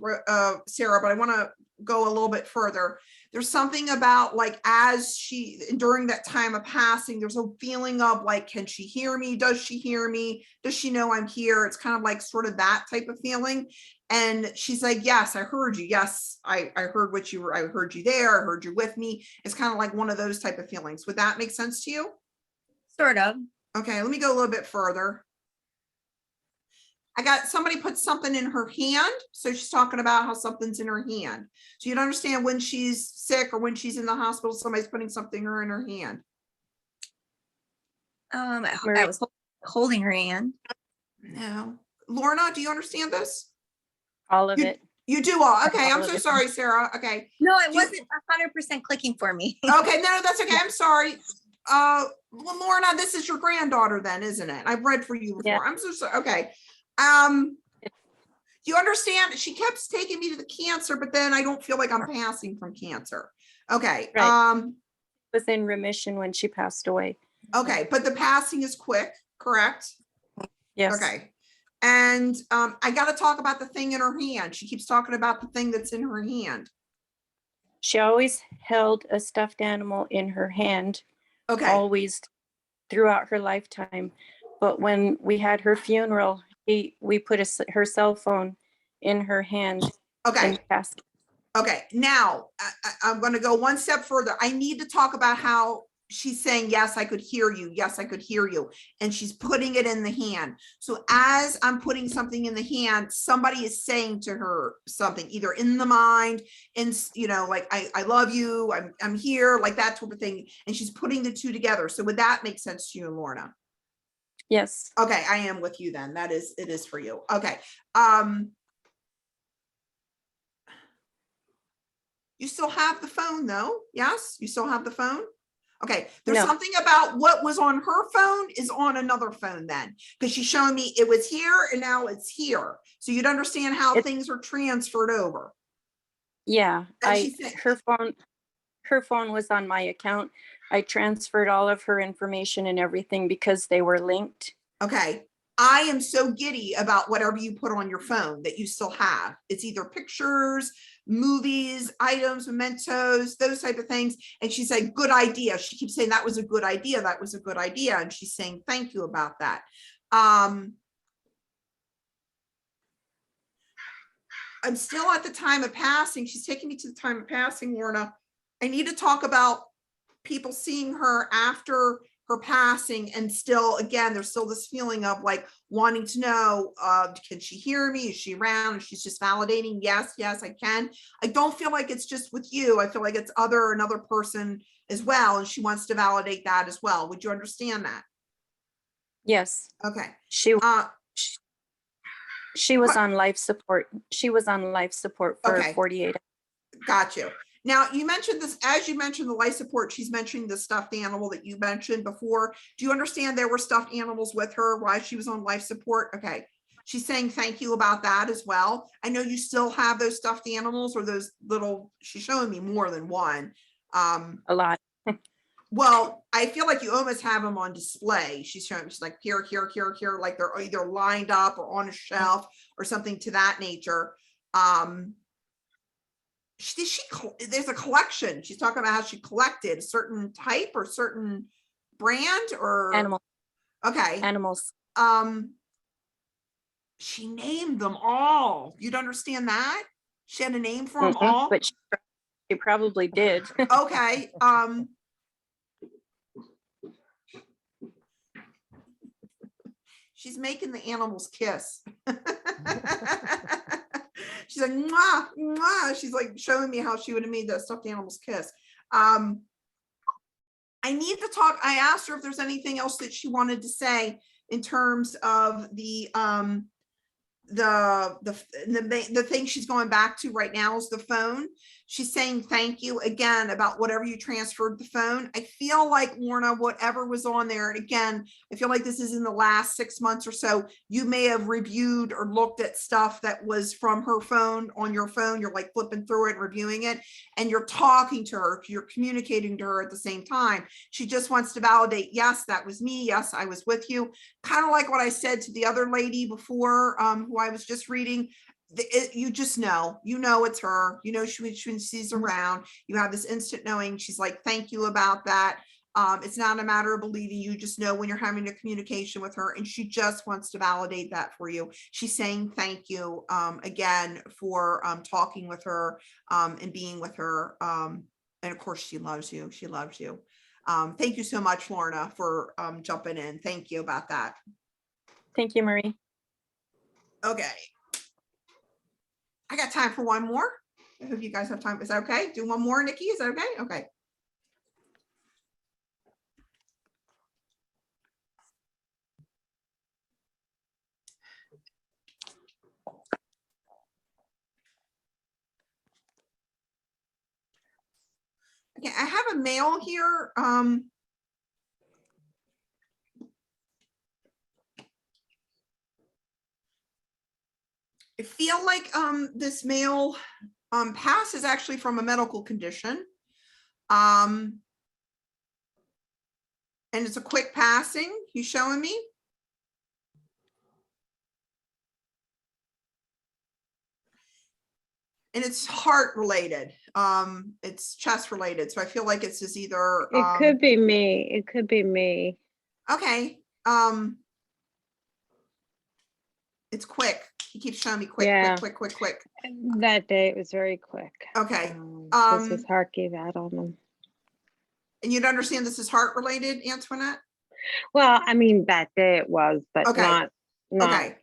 Sarah, but I want to go a little bit further. There's something about like, as she, during that time of passing, there's a feeling of like, can she hear me? Does she hear me? Does she know I'm here? It's kind of like sort of that type of feeling. And she's like, yes, I heard you. Yes, I heard what you were, I heard you there. I heard you with me. It's kind of like one of those type of feelings. Would that make sense to you? Sort of. Okay, let me go a little bit further. I got somebody put something in her hand. So she's talking about how something's in her hand. So you'd understand when she's sick or when she's in the hospital, somebody's putting something in her hand. I was holding her hand. No. Lorna, do you understand this? All of it. You do all. Okay, I'm All of so it. sorry, Sarah. Okay. No, it wasn't 100% clicking for me. Okay, no, that's okay. I'm sorry. Well, Lorna, this is your granddaughter then, isn't it? I've read for you before. Yeah. I'm so sorry. Okay. Do you understand? She kept taking me to the cancer, but then I don't feel like I'm passing from cancer. Okay. Right. Was in remission when she passed away. Okay, but the passing is quick, correct? Yes. Okay. And I got to talk about the thing in her hand. She keeps talking about the thing that's in her hand. She always held a stuffed animal in her hand. Okay. Always throughout her lifetime. But when we had her funeral, we put her cell phone in her hand. Okay. In the casket. Okay. Now I'm going to go one step further. I need to talk about how she's saying, yes, I could hear you. Yes, I could hear you. And she's putting it in the hand. So as I'm putting something in the hand, somebody is saying to her something, either in the mind, and like, I love you. I'm here, like that type of thing. And she's putting the two together. So would that make sense to you, Lorna? Yes. Okay. I am with you then. It is for you. Okay. You still have the phone though? Yes, you still have the phone? Okay, there's No. something about what was on her phone is on another phone then, because she's showing me it was here and now it's here. So you'd understand how things are transferred over. Yeah, And her phone was on my account. I transferred all of her information and everything because they were linked. Okay. I am so giddy about whatever you put on your phone that you still have. It's either pictures, movies, items, mementos, those type of things. And she said, good idea. She keeps saying that was a good idea. That was a good idea. And she's saying, thank you about that. I'm still at the time of passing. She's taking me to the time of passing, Lorna. I need to talk about people seeing her after her passing, and still, again, there's still this feeling of like wanting to know, can she hear me? Is she around? And she's just validating, yes, I can. I don't feel like it's just with you. I feel like it's another person as well. And she wants to validate that as well. Would you understand that? Yes. Okay. She was on life support. She was on life support for 48 hours. Got you. Now, you mentioned this, as you mentioned the life support, she's mentioning the stuffed animal that you mentioned before. Do you understand there were stuffed animals with her while she was on life support? Okay. She's saying thank you about that as well. I know you still have those stuffed animals or those little, she's showing me more than one. A lot. Well, I feel like you almost have them on display. She's like here, like they're either lined up or on a shelf or something to that nature. There's a collection. She's talking about how she collected a certain type or certain brand or animal. Okay. Animals. She named them all. You'd understand that? She had a name for them all? But she probably did. Okay. She's making the animals kiss. She's like, mwah, mwah. She's like showing me how she would have made the stuffed animals kiss. I need to talk. I asked her if there's anything else that she wanted to say in terms of the thing she's going back to right now is the phone. She's saying thank you again about whatever you transferred the phone. I feel like, Lorna, whatever was on there, and again, I feel like this is in the last 6 months or so, you may have reviewed or looked at stuff that was from her phone on your phone. You're like flipping through it, reviewing it, and you're talking to her, you're communicating to her at the same time. She just wants to validate, yes, that was me. Yes, I was with you. Kind of like what I said to the other lady before, who I was just reading. You just know, it's her, she sees around, you have this instant knowing. She's like, thank you about that. It's not a matter of believing, you just know when you're having a communication with her, and she just wants to validate that for you. She's saying thank you again for talking with her and being with her. And of course she loves you. Thank you so much, Lorna, for jumping in. Thank you about that. Thank you, Marie. Okay. I got time for one more. I hope you guys have time. Is that okay? Do one more, Nikki? Is that okay? Okay. Okay, I have a male here. I feel like this male pass is actually from a medical condition. And it's a quick passing, he's showing me. And it's heart related. It's chest related. So I feel like it's just either It could be me. It could be me. Okay. It's quick. He keeps showing me quick, Yeah. quick. That day it was very quick. Okay. Because his heart gave out on him. And you'd understand this is heart related, Antoinette? Well, I mean, that day it was, but Okay.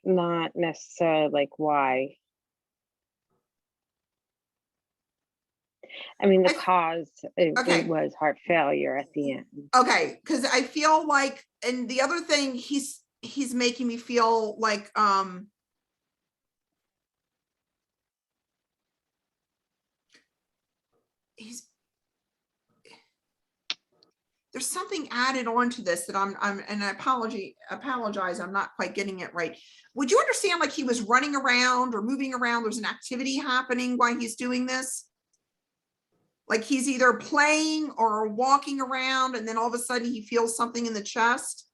not necessarily like why. I mean, the cause, it was heart failure at the end. Okay, because I feel like, and the other thing, he's making me feel like there's something added on to this that and I apologize, I'm not quite getting it right. Would you understand like he was running around or moving around, there's an activity happening while he's doing this? Like he's either playing or walking around and then all of a sudden he feels something in the chest?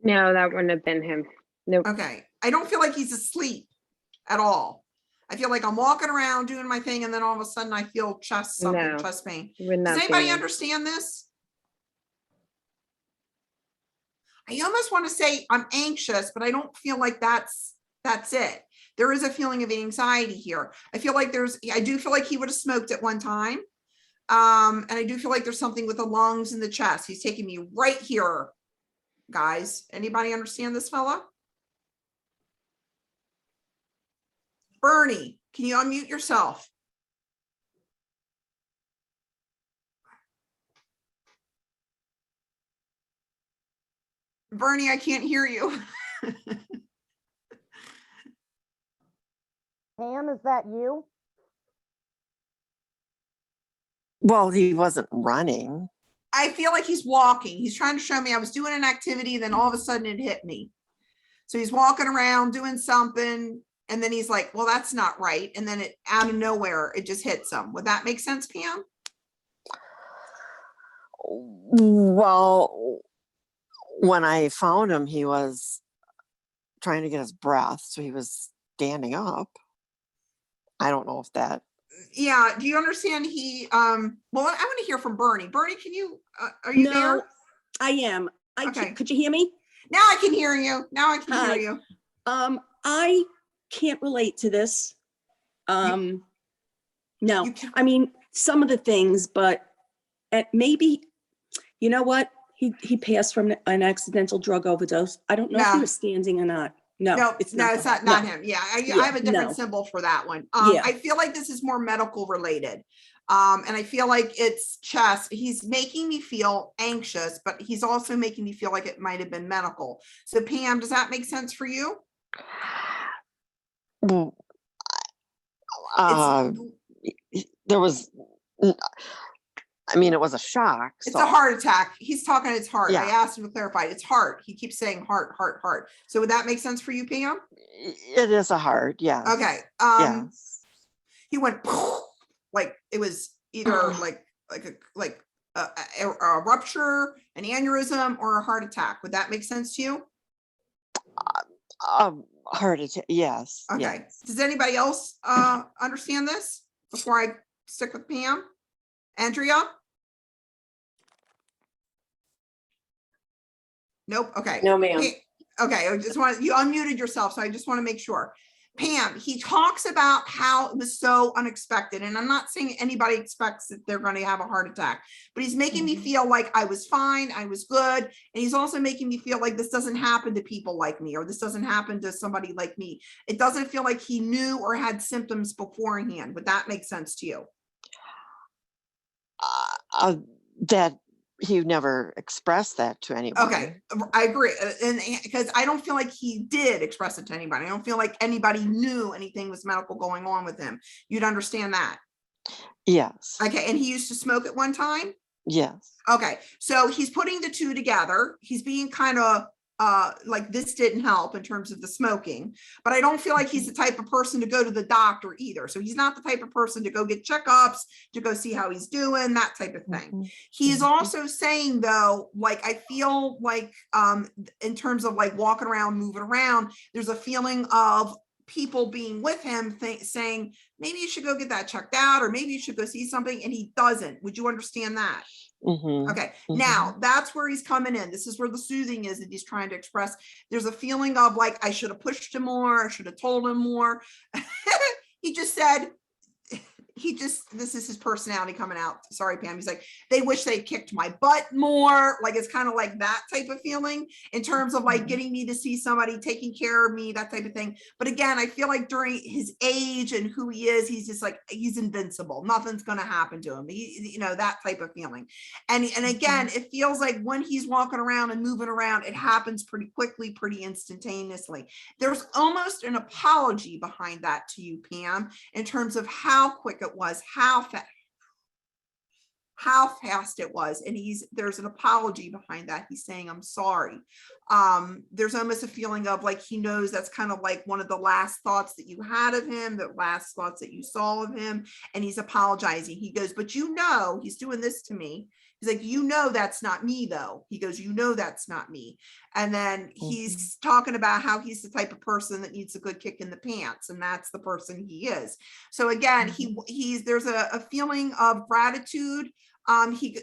No, that wouldn't have been him. Nope. Okay. I don't feel like he's asleep at all. I feel like I'm walking around doing my thing and then all of a sudden I feel chest pain. Does anybody understand this? I almost want to say I'm anxious, but I don't feel like that's it. There is a feeling of anxiety here. I do feel like he would have smoked at one time. And I do feel like there's something with the lungs and the chest. He's taking me right here, guys. Anybody understand this fella? Bernie, can you unmute yourself? Bernie, I can't hear you. Pam, is that you? Well, he wasn't running. I feel like he's walking. He's trying to show me I was doing an activity, then all of a sudden it hit me. So he's walking around doing something, and then he's like, well, that's not right. And then it out of nowhere, it just hits him. Would that make sense, Pam? Well, when I found him, he was trying to get his breath. So he was standing up. I don't know if that. Yeah. Do you understand? Well, I want to hear from Bernie. Bernie, can you, are you there? I am. Okay. Could you hear me? Now I can hear you. Hear you. I can't relate to this. No, I mean, some of the things, but maybe, you know what? He passed from an accidental drug overdose. I don't know if he was standing or not. No, it's not him. Yeah, I have a different symbol for that one. I feel like this is more medical related. And I feel like it's chest. He's making me feel anxious, but he's also making me feel like it might have been medical. So Pam, does that make sense for you? there was, I mean, it was a shock. It's so- a heart attack. He's talking it's heart. I Yeah. asked him to clarify. It's heart. He keeps saying heart, heart, heart. So would that make sense for you, Pam? It is a heart, yes. Okay. Yes. He went like it was either like a rupture, an aneurysm, or a heart attack. Would that make sense to you? Heart attack, yes. Okay. Yes. Does anybody else understand this before I stick with Pam? Andrea? Nope. Okay. No, ma'am. Okay. I just want you unmuted yourself, so I just want to make sure. Pam, he talks about how it was so unexpected, and I'm not saying anybody expects that they're going to have a heart attack, but he's making me feel like I was fine, I was good, and he's also making me feel like this doesn't happen to people like me, or this doesn't happen to somebody like me. It doesn't feel like he knew or had symptoms beforehand. Would that make sense to you? That he never expressed that to anybody. Okay, I agree. And because I don't feel like he did express it to anybody. I don't feel like anybody knew anything was medical going on with him. You'd understand that. Yes. Okay, and he used to smoke at one time? Yes. Okay, so he's putting the two together. He's being kind of like this didn't help in terms of the smoking, but I don't feel like he's the type of person to go to the doctor either. So he's not the type of person to go get checkups, to go see how he's doing, that type of thing. He's also saying though, like, I feel like in terms of like walking around, moving around, there's a feeling of people being with him saying, maybe you should go get that checked out, or maybe you should go see something, and he doesn't. Would you understand that? Okay, now that's where he's coming in. This is where the soothing is that he's trying to express. There's a feeling of like, I should have pushed him more, I should have told him more. He just said, this is his personality coming out. Sorry, Pam. He's like, they wish they kicked my butt more. Like, it's kind of like that type of feeling in terms of like getting me to see somebody taking care of me, that type of thing. But again, I feel like during his age and who he is, he's just like, he's invincible. Nothing's going to happen to him. You know, that type of feeling. And again, it feels like when he's walking around and moving around, it happens pretty quickly, pretty instantaneously. There's almost an apology behind that to you, Pam, in terms of how quick it was, how fast it was. And there's an apology behind that. He's saying, I'm sorry. There's almost a feeling of like, he knows that's kind of like one of the last thoughts that you had of him, the last thoughts that you saw of him. And he's apologizing. He goes, but you know, he's doing this to me. He's like, you know, that's not me though. He goes, you know, that's not me. And then he's talking about how he's the type of person that needs a good kick in the pants. And that's the person he is. So again, there's a feeling of gratitude.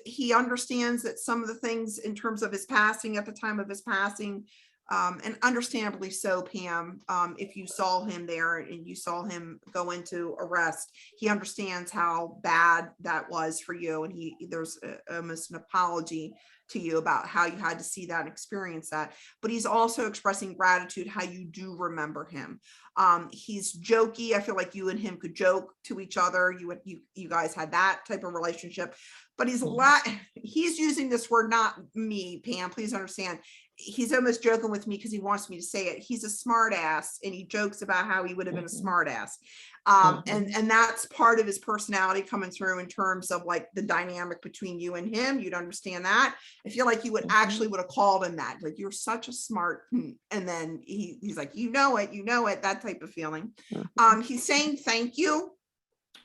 He understands that some of the things in terms of his passing, at the time of his passing, and understandably so, Pam, if you saw him there and you saw him go into arrest, he understands how bad that was for you. And there's almost an apology to you about how you had to see that and experience that. But he's also expressing gratitude, how you do remember him. He's jokey. I feel like you and him could joke to each other. You guys had that type of relationship. But he's using this word, not me, Pam, please understand. He's almost joking with me because he wants me to say it. He's a smart ass, and he jokes about how he would have been a smart ass. And that's part of his personality coming through in terms of like the dynamic between you and him. You'd understand that. I feel like you would actually would have called him that, like, you're such a smart, and then he's like, you know it, that type of feeling. He's saying thank you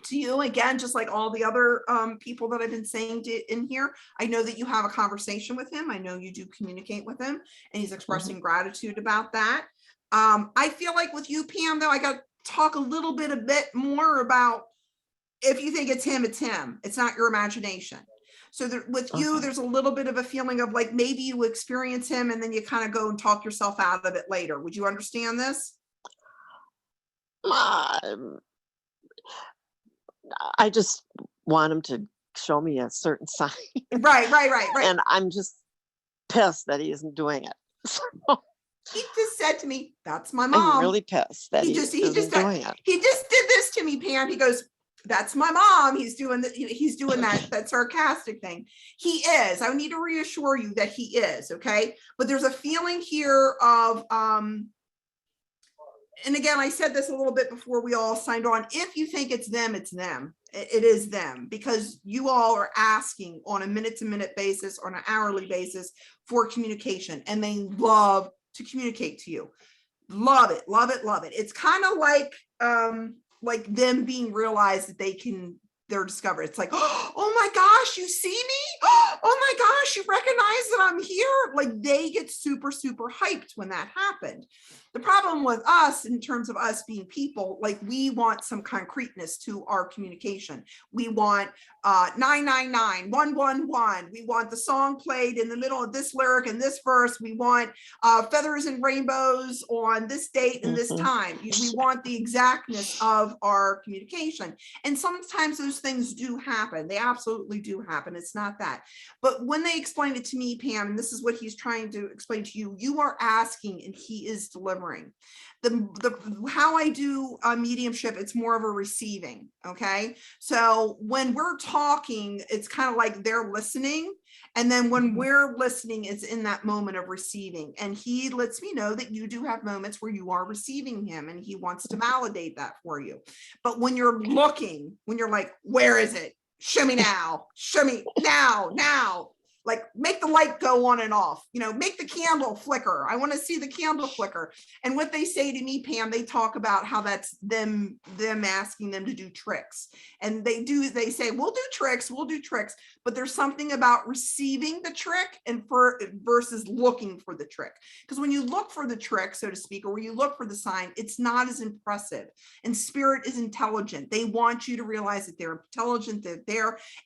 to you again, just like all the other people that I've been saying in here. I know that you have a conversation with him. I know you do communicate with him, and he's expressing gratitude about that. I feel like with you, Pam, though, I got to talk a bit more about, if you think it's him, it's not your imagination. So with you, there's a little bit of a feeling of like, maybe you experience him and then you kind of go and talk yourself out of it later. Would you understand this? I just want him to show me a certain sign. Right. And I'm just pissed that he isn't doing it. So, he just said to me, that's my mom. I'm really pissed that he just doing it. He just did this to me, Pam. He goes, that's my mom. He's doing that sarcastic thing. He is. I need to reassure you that he is, okay? But there's a feeling here of and again, I said this a little bit before we all signed on. If you think it's them, it's them. It is them, because you all are asking on a minute-to-minute basis, on an hourly basis for communication, and they love to communicate to you. Love it, love it, love it. It's kind of like them being realized that they're discovered. It's like, oh my gosh, you see me? Oh my gosh, you recognize that I'm here? Like, they get super, super hyped when that happened. The problem with us, in terms of us being people, like, we want some concreteness to our communication. We want 999, 111. We want the song played in the middle of this lyric and this verse. We want feathers and rainbows on this date and this time. We want the exactness of our communication. And sometimes those things do happen. They absolutely do happen. It's not that. But when they explained it to me, Pam, and this is what he's trying to explain to you, you are asking and he is delivering. How I do mediumship, it's more of a receiving. Okay. So when we're talking, it's kind of like they're listening. And then when we're listening, it's in that moment of receiving. And he lets me know that you do have moments where you are receiving him, and he wants to validate that for you. But when you're looking, when you're like, where is it? Show me now. Show me now. Like, make the light go on and off, make the candle flicker. I want to see the candle flicker. And what they say to me, Pam, they talk about how that's them asking them to do tricks. And they say, we'll do tricks, but there's something about receiving the trick versus looking for the trick. Because when you look for the trick, so to speak, or when you look for the sign, it's not as impressive. And spirit is intelligent. They want you to realize that they're intelligent, that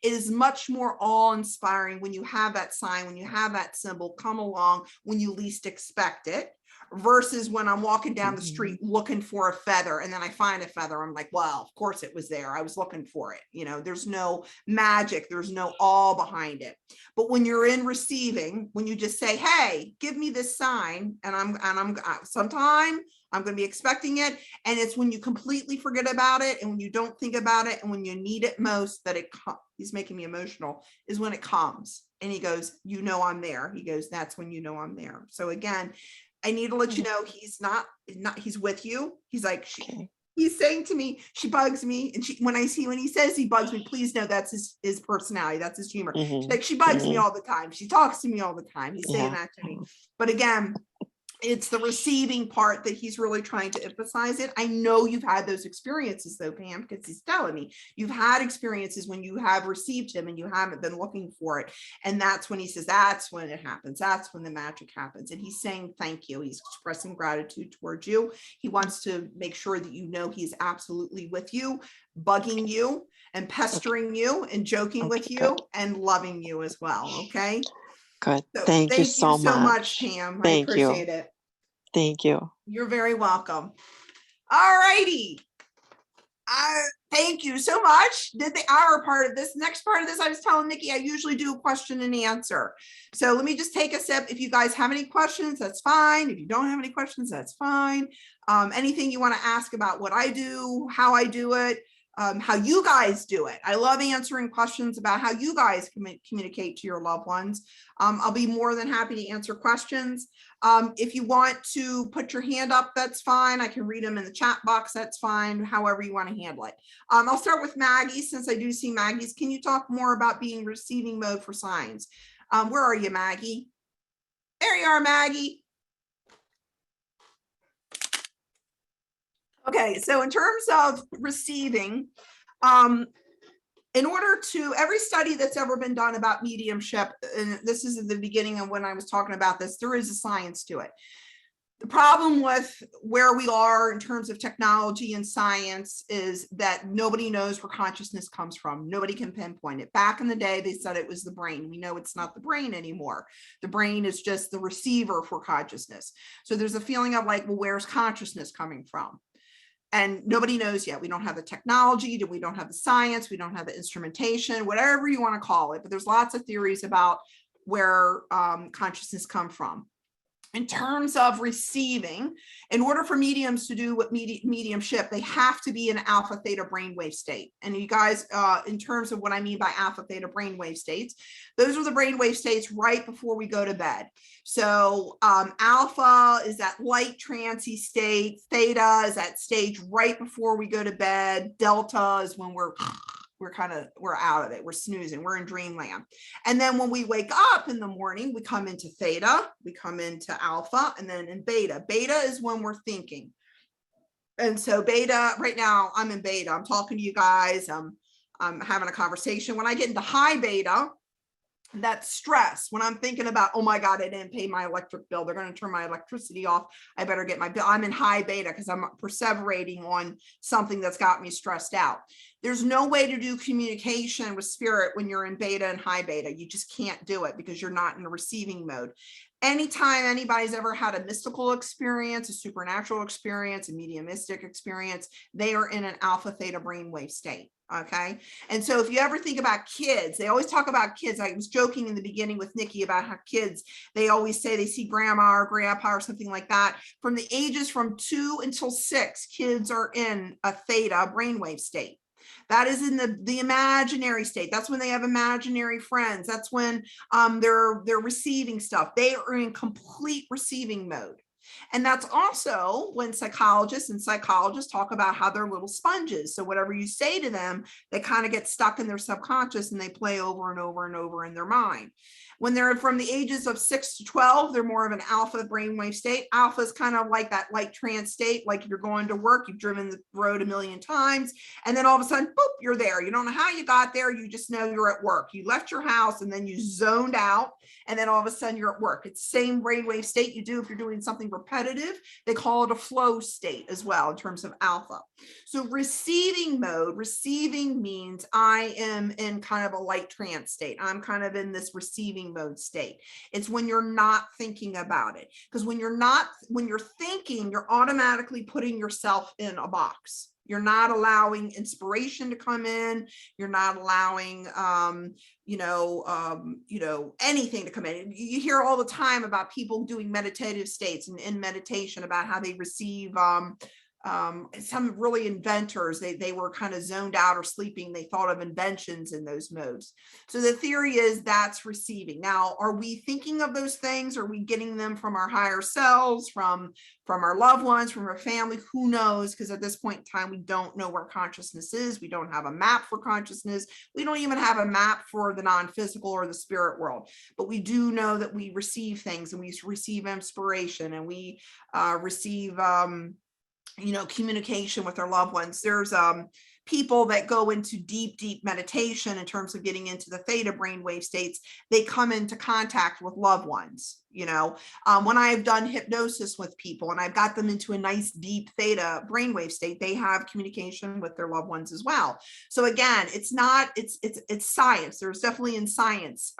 it is much more awe-inspiring when you have that sign, when you have that symbol come along when you least expect it, versus when I'm walking down the street looking for a feather and then I find a feather. I'm like, well, of course it was there. I was looking for it. There's no magic. There's no awe behind it. But when you're in receiving, when you just say, hey, give me this sign, and sometime I'm going to be expecting it. And it's when you completely forget about it, and when you don't think about it, and when you need it most, that he's making me emotional, is when it comes. And he goes, I'm there. He goes, that's when I'm there. So again, I need to let you know he's not, he's with you. He's like, he's saying to me, she bugs me. And when he says he bugs me, please know that's his personality. That's his humor. She's like, she bugs me all the time. She talks to me all the time. He's saying that to me. But again, it's the receiving part that he's really trying to emphasize it. I know you've had those experiences though, Pam, because he's telling me you've had experiences when you have received him and you haven't been looking for it. And that's when he says, that's when it happens. That's when the magic happens. And he's saying, thank you. He's expressing gratitude towards you. He wants to make sure that he's absolutely with you, bugging you and pestering you and joking with you and loving you as well. Okay. Good. So thank you so much, Pam. Thank I appreciate it. Thank you. You're very welcome. All righty. Thank you so much. Did the hour part of this. Next part of this, I was telling Nikki, I usually do a question and answer. So let me just take a sip. If you guys have any questions, that's fine. If you don't have any questions, that's fine. Anything you want to ask about what I do, how I do it, how you guys do it. I love answering questions about how you guys communicate to your loved ones. I'll be more than happy to answer questions. If you want to put your hand up, that's fine. I can read them in the chat box. That's fine. However you want to handle it. I'll start with Maggie, since I do see Maggie's. Can you talk more about being receiving mode for signs? Where are you, Maggie? There you are, Maggie. Okay, so in terms of receiving, in order to, every study that's ever been done about mediumship, and this is at the beginning of when I was talking about this, there is a science to it. The problem with where we are in terms of technology and science is that nobody knows where consciousness comes from. Nobody can pinpoint it. Back in the day, they said it was the brain. We know it's not the brain anymore. The brain is just the receiver for consciousness. So there's a feeling of like, well, where's consciousness coming from? And nobody knows yet. We don't have the technology, we don't have the science, we don't have the instrumentation, whatever you want to call it. But there's lots of theories about where consciousness come from. In terms of receiving, in order for mediums to do what mediumship, they have to be in alpha theta brainwave state. And you guys, in terms of what I mean by alpha theta brainwave states, those are the brainwave states right before we go to bed. So alpha is that light trancy state, theta is that stage right before we go to bed, delta is when we're we're out of it. We're snoozing. We're in dreamland. And then when we wake up in the morning, we come into theta, we come into alpha, and then in beta. Beta is when we're thinking. And so beta, right now I'm in beta. I'm talking to you guys. I'm having a conversation. When I get into high beta, that's stress. When I'm thinking about, oh my God, I didn't pay my electric bill. They're going to turn my electricity off. I better get my bill. I'm in high beta because I'm perseverating on something that's got me stressed out. There's no way to do communication with spirit when you're in beta and high beta. You just can't do it because you're not in the receiving mode. Anytime anybody's ever had a mystical experience, a supernatural experience, a mediumistic experience, they are in an alpha theta brainwave state. Okay. And so if you ever think about kids, they always talk about kids. I was joking in the beginning with Nikki about how kids, they always say they see grandma or grandpa or something like that. From the ages from 2 until 6, kids are in a theta brainwave state. That is in the imaginary state. That's when they have imaginary friends. That's when they're receiving stuff. They are in complete receiving mode. And that's also when psychologists talk about how they're little sponges. So whatever you say to them, they kind of get stuck in their subconscious and they play over and over and over in their mind. When they're from the ages of 6 to 12, they're more of an alpha brainwave state. Alpha is kind of like that light trance state. Like if you're going to work, you've driven the road a million times, and then all of a sudden, boop, you're there. You don't know how you got there. You just know you're at work. You left your house and then you zoned out, and then all of a sudden you're at work. It's the same brainwave state you do if you're doing something repetitive. They call it a flow state as well in terms of alpha. So receiving mode, receiving means I am in kind of a light trance state. I'm kind of in this receiving mode state. It's when you're not thinking about it. Because when you're thinking, you're automatically putting yourself in a box. You're not allowing inspiration to come in. You're not allowing, anything to come in. You hear all the time about people doing meditative states and in meditation about how they receive, some really inventors, they were kind of zoned out or sleeping. They thought of inventions in those modes. So the theory is that's receiving. Now, are we thinking of those things? Are we getting them from our higher selves, from our loved ones, from our family? Who knows? Because at this point in time, we don't know where consciousness is. We don't have a map for consciousness. We don't even have a map for the non-physical or the spirit world. But we do know that we receive things, and we receive inspiration, and we receive communication with our loved ones. There's people that go into deep meditation in terms of getting into the theta brainwave states. They come into contact with loved ones. When I've done hypnosis with people and I've got them into a nice deep theta brainwave state, they have communication with their loved ones as well. So again, it's science. There's definitely in science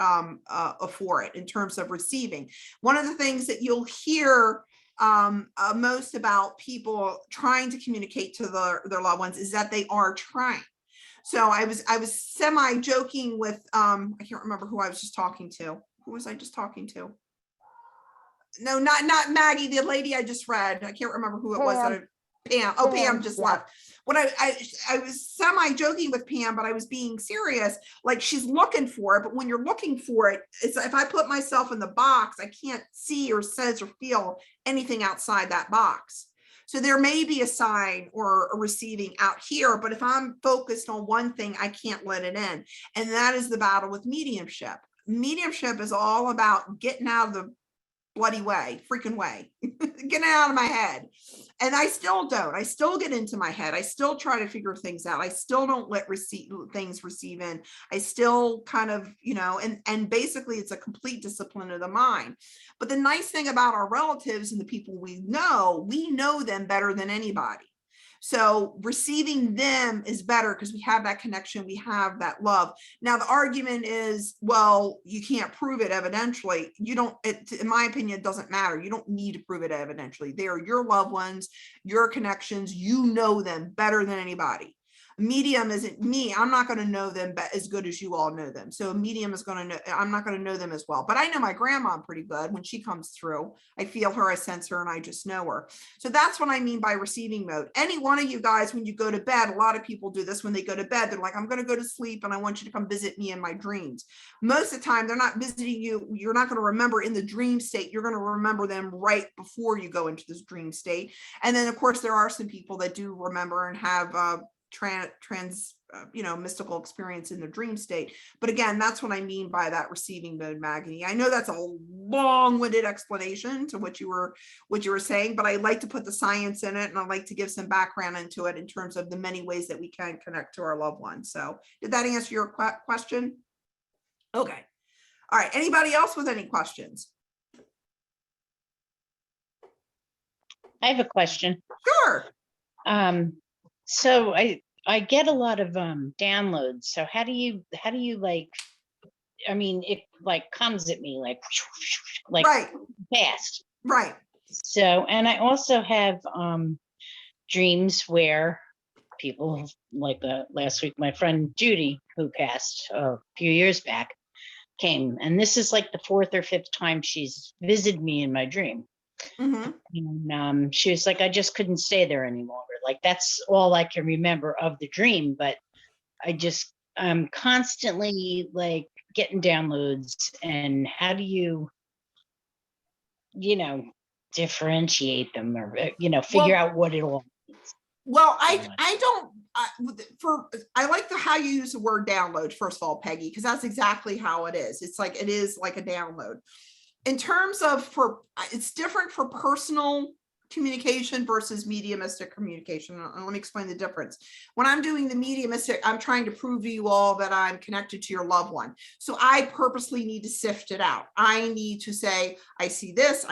for it in terms of receiving. One of the things that you'll hear most about people trying to communicate to their loved ones is that they are trying. So I was semi joking with I can't remember who I was just talking to. Who was I just talking to? No, not Maggie, the lady I just read. I can't remember who it was. Pam. Oh, Pam just left. When I was semi joking with Pam, but I was being serious. Like, she's looking for it, but when you're looking for it, it's if I put myself in the box, I can't see or sense or feel anything outside that box. So there may be a sign or a receiving out here, but if I'm focused on one thing, I can't let it in. And that is the battle with mediumship. Mediumship is all about getting out of the bloody freaking way, getting out of my head. And I still don't. I still get into my head. I still try to figure things out. I still don't let things receive in. I still kind of, and basically it's a complete discipline of the mind. But the nice thing about our relatives and the people we know them better than anybody. So receiving them is better because we have that connection, we have that love. Now, the argument is, well, you can't prove it evidentially. In my opinion, it doesn't matter. You don't need to prove it evidentially. They are your loved ones, your connections. You know them better than anybody. Medium isn't me. I'm not going to know them as good as you all know them. So a medium is going to know, I'm not going to know them as well, but I know my grandma pretty good. When she comes through, I feel her, I sense her, and I just know her. So that's what I mean by receiving mode. Any one of you guys, when you go to bed, a lot of people do this when they go to bed. They're like, I'm going to go to sleep and I want you to come visit me in my dreams. Most of the time, they're not visiting you. You're not going to remember in the dream state. You're going to remember them right before you go into this dream state. And then of course, there are some people that do remember and have mystical experience in the dream state. But again, that's what I mean by that receiving mode, Maggie. I know that's a long-winded explanation to what you were saying, but I like to put the science in it, and I like to give some background into it in terms of the many ways that we can connect to our loved ones. So did that answer your question? Okay. All right. Anybody else with any questions? I have a question. Sure. So I get a lot of downloads. So how do you like, I mean, it like comes at me like right. fast. Right. So, and I also have dreams where people like last week, my friend Judy, who passed a few years back, came, and this is like the 4th or 5th time she's visited me in my dream. And she was like, I just couldn't stay there any longer. Like, that's all I can remember of the dream, but I'm constantly like getting downloads. And how do you differentiate them, or figure out what it all means? Well, I like how you use the word download, first of all, Peggy, because that's exactly how it is. It is like a download. In terms of it's different for personal communication versus mediumistic communication. And let me explain the difference. When I'm doing the mediumistic, I'm trying to prove to you all that I'm connected to your loved one. So I purposely need to sift it out. I need to say, I see this,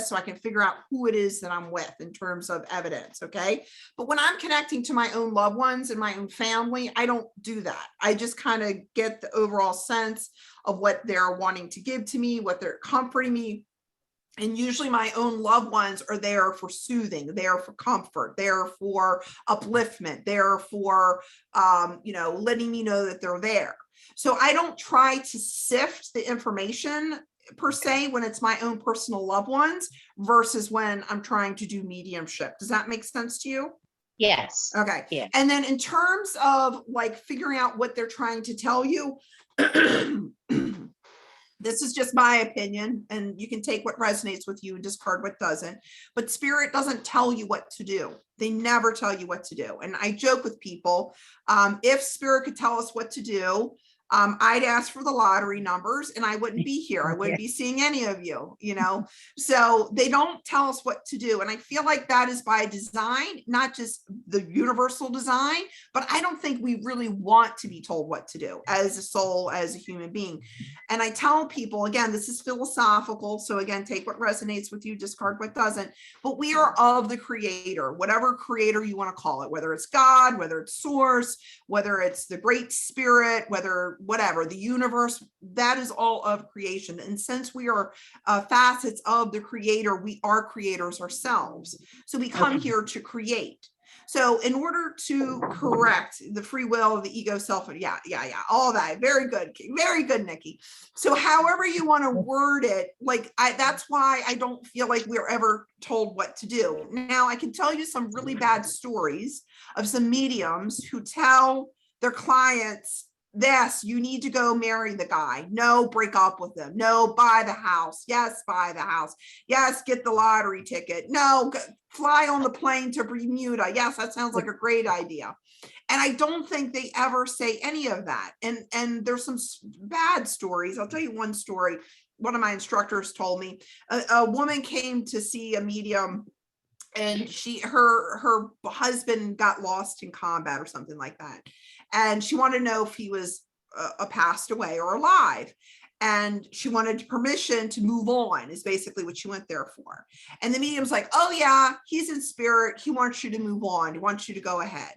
so I can figure out who it is that I'm with in terms of evidence. Okay. But when I'm connecting to my own loved ones and my own family, I don't do that. I just kind of get the overall sense of what they're wanting to give to me, what they're comforting me. And usually my own loved ones are there for soothing, there for comfort, there for upliftment, there for, letting me know that they're there. So I don't try to sift the information per se when it's my own personal loved ones versus when I'm trying to do mediumship. Does that make sense to you? Yes. Okay. Yeah. And then in terms of like figuring out what they're trying to tell you, this is just my opinion, and you can take what resonates with you and discard what doesn't. But spirit doesn't tell you what to do. They never tell you what to do. And I joke with people, if spirit could tell us what to do, I'd ask for the lottery numbers and I wouldn't be here. I wouldn't be seeing any of you, so they don't tell us what to do. And I feel like that is by design, not just the universal design, but I don't think we really want to be told what to do as a soul, as a human being. And I tell people, again, this is philosophical. So again, take what resonates with you, discard what doesn't, but we are of the creator, whatever creator you want to call it, whether it's God, whether it's source, whether it's the great spirit, whatever, the universe, that is all of creation. And since we are facets of the creator, we are creators ourselves. So we come here to create. So in order to correct the free will of the ego self, all that, very good, Nikki. So however you want to word it, that's why I don't feel like we're ever told what to do. Now I can tell you some really bad stories of some mediums who tell their clients, yes, you need to go marry the guy. No, break up with him. No, buy the house. Yes, buy the house. Yes, get the lottery ticket. No, fly on the plane to Bermuda. Yes, that sounds like a great idea. And I don't think they ever say any of that. And there's some bad stories. I'll tell you one story. One of my instructors told me a woman came to see a medium, and her husband got lost in combat or something like that. And she wanted to know if he was passed away or alive. And she wanted permission to move on, is basically what she went there for. And the medium's like, oh yeah, he's in spirit. He wants you to move on. He wants you to go ahead.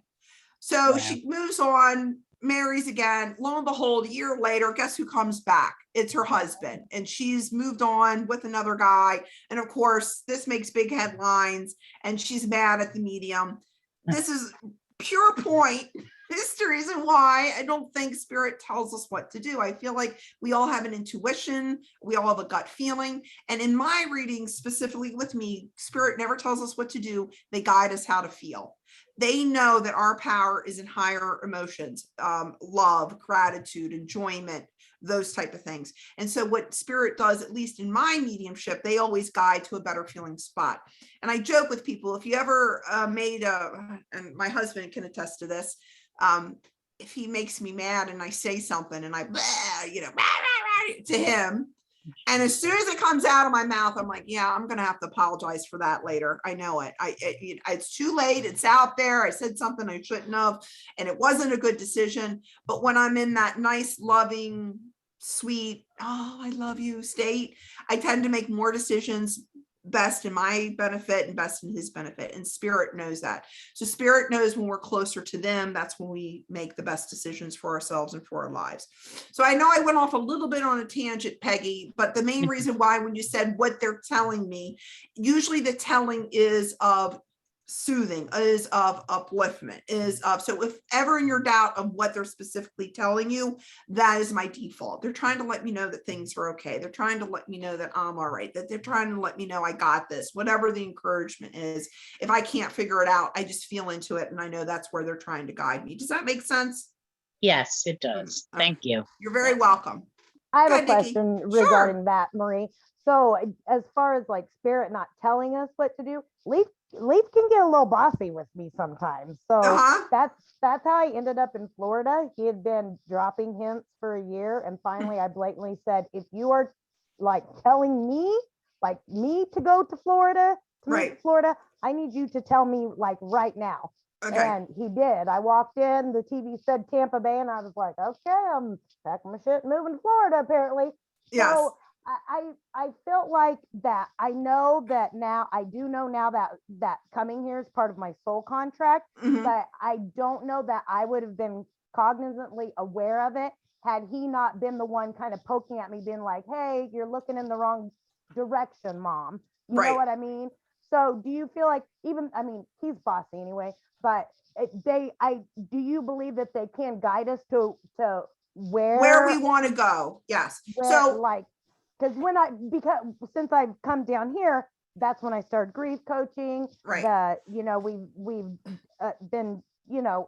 So she moves on, marries again. Lo and behold, a year later, guess who comes back? It's her husband. And she's moved on with another guy. And of course, this makes big headlines, and she's mad at the medium. This is pure point. This is the reason why I don't think spirit tells us what to do. I feel like we all have an intuition. We all have a gut feeling. And in my readings, specifically with me, spirit never tells us what to do. They guide us how to feel. They know that our power is in higher emotions, love, gratitude, enjoyment, those type of things. And so what spirit does, at least in my mediumship, they always guide to a better feeling spot. And I joke with people, if you ever and my husband can attest to this, if he makes me mad and I say something and I, to him, and as soon as it comes out of my mouth, I'm like, yeah, I'm going to have to apologize for that later. I know it. It's too late. It's out there. I said something I shouldn't have, and it wasn't a good decision. But when I'm in that nice, loving, sweet, oh, I love you state, I tend to make more decisions best in my benefit and best in his benefit. And spirit knows that. So spirit knows when we're closer to them, that's when we make the best decisions for ourselves and for our lives. So I know I went off a little bit on a tangent, Peggy, but the main reason why, when you said what they're telling me, usually the telling is of soothing, is of upliftment, is of, so if ever in your doubt of what they're specifically telling you, that is my default. They're trying to let me know that things are okay. They're trying to let me know that I'm all right, that they're trying to let me know I got this, whatever the encouragement is. If I can't figure it out, I just feel into it, and I know that's where they're trying to guide me. Does that make sense? Yes, it does. Thank you. You're very welcome. I have Go a ahead, Nikki. question Sure. regarding that, Marie. So as far as like spirit not telling us what to do, Leaf can get a little bossy with me sometimes. So that's how I ended up in Florida. He had been dropping hints for a year, and finally I blatantly said, if you are like telling me, like me to go to Florida, to move to Florida, I need you to tell me like right now. Okay. And he did. I walked in, the TV said Tampa Bay, and I was like, okay, I'm packing my shit and moving to Florida apparently. Yes. So I felt like that. I know that now, I do know now that coming here is part of my soul contract, but I don't know that I would have been cognizantly aware of it had he not been the one kind of poking at me, being like, hey, you're looking in the wrong direction, Mom. You know what I mean? So do you feel like, even, I mean, he's bossy anyway, but do you believe that they can guide us to where we want to go? Yes. So like, because since I've come down here, that's when I started grief coaching. Right. We've been,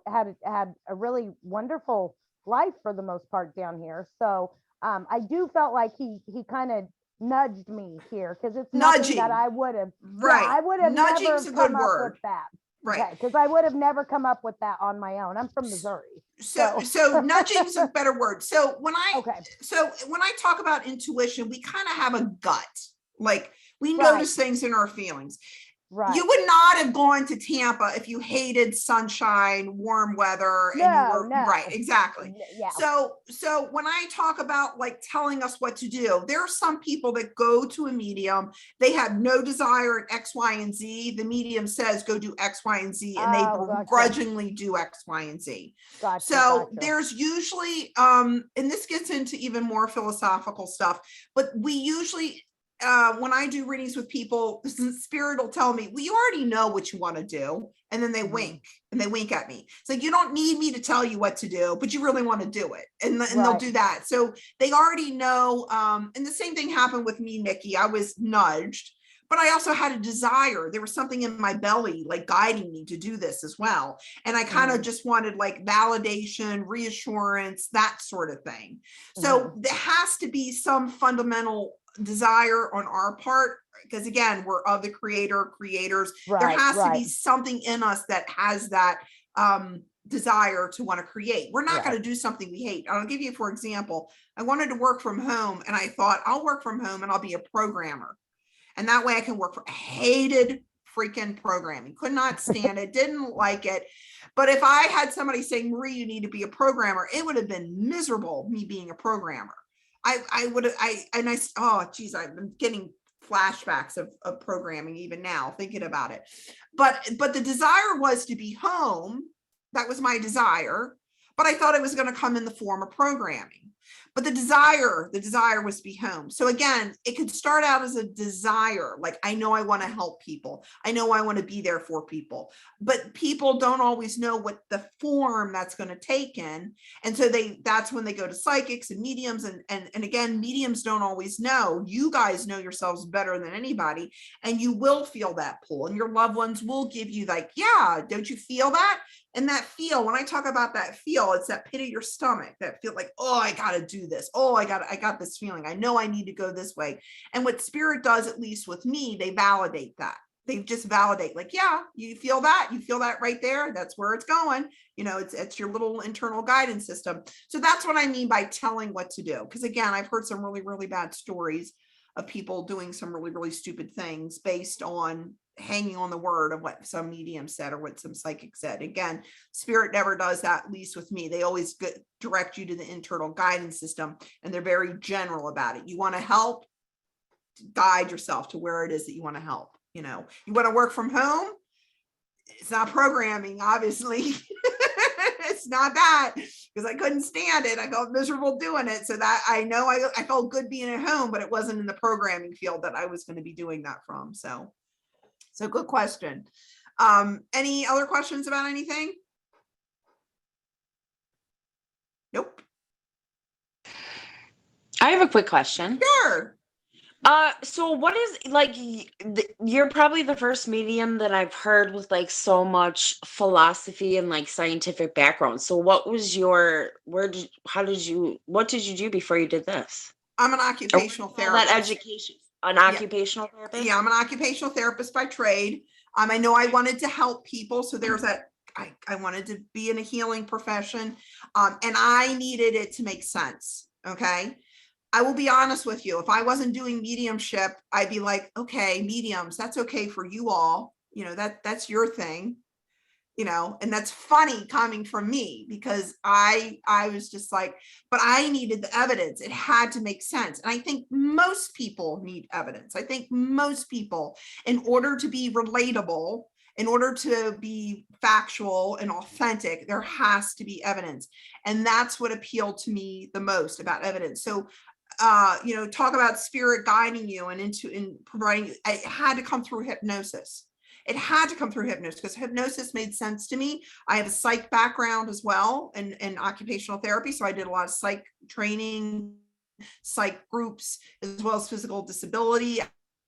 had a really wonderful life for the most part down here. So I do felt like he kind of nudged me here, because it's nothing that I would have. Right. Yeah, I would have never come up with that. Right. Because I would have never come up with that on my own. I'm from Missouri. So nudging is a better word. So when I talk about intuition, we kind of have a gut, like we notice things in our feelings. Right. You would not have gone to Tampa if you hated sunshine, warm weather, and you were right. Exactly. Yeah. So when I talk about like telling us what to do, there are some people that go to a medium, they have no desire in X, Y, and Z. The medium says go do X, Y, and Z, and they begrudgingly do X, Y, and Z. There's usually, and this gets into even more philosophical stuff, but we usually, when I do readings with people, spirit will tell me, well, you already know what you want to do. And then they wink at me. It's like, you don't need me to tell you what to do, but you really want to do it. And they'll do that. So they already know. And the same thing happened with me, Nikki. I was nudged, but I also had a desire. There was something in my belly, like guiding me to do this as well. And I kind of just wanted like validation, reassurance, that sort of thing. So there has to be some fundamental desire on our part, because again, we're of the creators. There has to be something in us that has that desire to want to create. We're not going to do something we hate. I'll give you, for example, I wanted to work from home, and I thought, I'll work from home and I'll be a programmer, and that way I can work I hated freaking programming, could not stand it, didn't like it. But if I had somebody saying, Marie, you need to be a programmer, it would have been miserable, me being a programmer. Oh geez, I've been getting flashbacks of programming even now, thinking about it. But the desire was to be home. That was my desire, but I thought it was going to come in the form of programming. But the desire was to be home. So again, it could start out as a desire. Like, I know I want to help people. I know I want to be there for people, but people don't always know what the form that's going to take in. And so that's when they go to psychics and mediums. And again, mediums don't always know. You guys know yourselves better than anybody. And you will feel that pull, and your loved ones will give you like, yeah, don't you feel that? And that feel, when I talk about that feel, it's that pit of your stomach, that feel like, oh, I got to do this. Oh, I got this feeling. I know I need to go this way. And what spirit does, at least with me, they validate that. They just validate, like, yeah, you feel that right there. That's where it's going. You know, it's your little internal guidance system. So that's what I mean by telling what to do. Because again, I've heard some really, really bad stories of people doing some really, really stupid things based on hanging on the word of what some medium said or what some psychic said. Again, spirit never does that, at least with me. They always direct you to the internal guidance system, and they're very general about it. You want to help, guide yourself to where it is that you want to help. You know, you want to work from home, it's not programming, obviously. It's not that, because I couldn't stand it. I felt miserable doing it. So that I know I felt good being at home, but it wasn't in the programming field that I was going to be doing that from. So good question. Any other questions about anything? Nope. I have a quick question. Sure. So what is, like, you're probably the first medium that I've heard with like so much philosophy and like scientific background. So what was what did you do before you did this? I'm an occupational therapist. That education, occupational therapist? Yeah, I'm an occupational therapist by trade. I know I wanted to help people. So there's that, I wanted to be in a healing profession, and I needed it to make sense. Okay. I will be honest with you. If I wasn't doing mediumship, I'd be like, okay, mediums, that's okay for you all. You know, that's your thing, you know, and that's funny coming from me, because I was just like, but I needed the evidence. It had to make sense. And I think most people need evidence. I think most people, in order to be relatable, in order to be factual and authentic, there has to be evidence. And that's what appealed to me the most about evidence. So you know, talk about spirit guiding you and providing, it had to come through hypnosis. It had to come through hypnosis, because hypnosis made sense to me. I have a psych background as well in occupational therapy. So I did a lot of psych training, psych groups, as well as physical disability.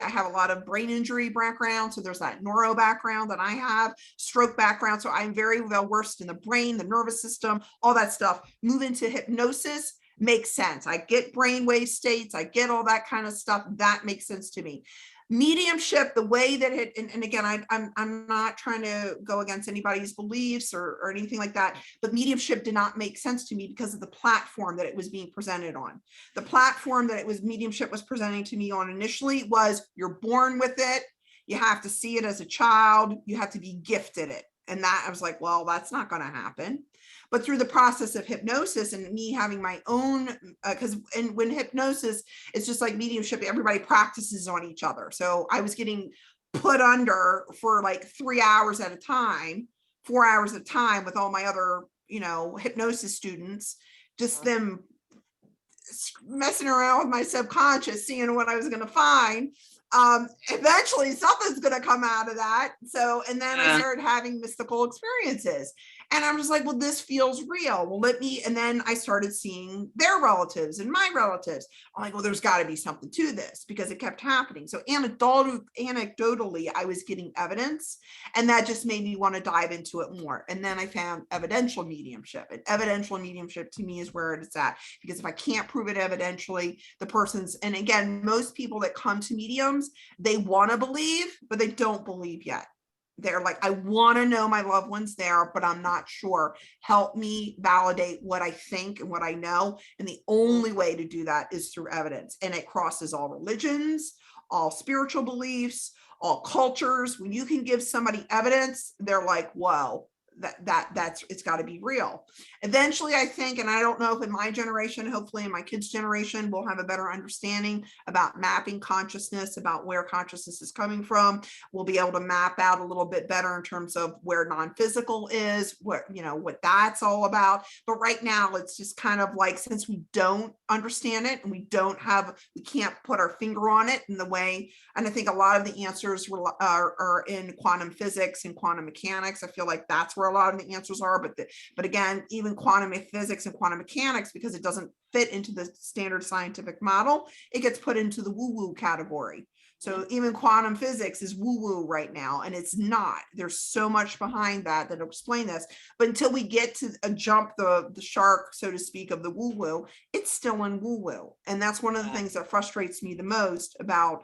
I have a lot of brain injury background. So there's that neuro background that I have, stroke background. So I'm very well versed in the brain, the nervous system, all that stuff. Move into hypnosis, makes sense. I get brainwave states. I get all that kind of stuff. That makes sense to me. Mediumship, the way that it, and again, I'm not trying to go against anybody's beliefs or anything like that, but mediumship did not make sense to me because of the platform that it was being presented on. The platform that mediumship was presenting to me on initially was, you're born with it. You have to see it as a child. You have to be gifted it. And that I was like, well, that's not going to happen. But through the process of hypnosis and me having my own, when hypnosis, it's just like mediumship, everybody practices on each other. So I was getting put under for like 3 hours at a time, 4 hours at a time with all my other, you know, hypnosis students, just them messing around with my subconscious, seeing what I was going to find. Eventually something's going to come out of that. So, and then I started having mystical experiences. And I'm just like, well, this feels real. Well, and then I started seeing their relatives and my relatives. I'm like, well, there's got to be something to this, because it kept happening. So anecdotally, I was getting evidence, and that just made me want to dive into it more. And then I found evidential mediumship. And evidential mediumship to me is where it's at, because if I can't prove it evidentially, and again, most people that come to mediums, they want to believe, but they don't believe yet. They're like, I want to know my loved one's there, but I'm not sure. Help me validate what I think and what I know. And the only way to do that is through evidence. And it crosses all religions, all spiritual beliefs, all cultures. When you can give somebody evidence, they're like, whoa, that's it's got to be real. Eventually, I think, and I don't know if in my generation, hopefully in my kids' generation, we'll have a better understanding about mapping consciousness, about where consciousness is coming from. We'll be able to map out a little bit better in terms of where non-physical is, what that's all about. But right now, it's just kind of like, since we don't understand it and we can't put our finger on it in the way, and I think a lot of the answers are in quantum physics and quantum mechanics. I feel like that's where a lot of the answers are, but again, even quantum physics and quantum mechanics, because it doesn't fit into the standard scientific model, it gets put into the woo-woo category. So even quantum physics is woo-woo right now, and it's not. There's so much behind that that'll explain this. But until we get to jump the shark, so to speak, of the woo-woo, it's still in woo-woo. And that's one of the things that frustrates me the most about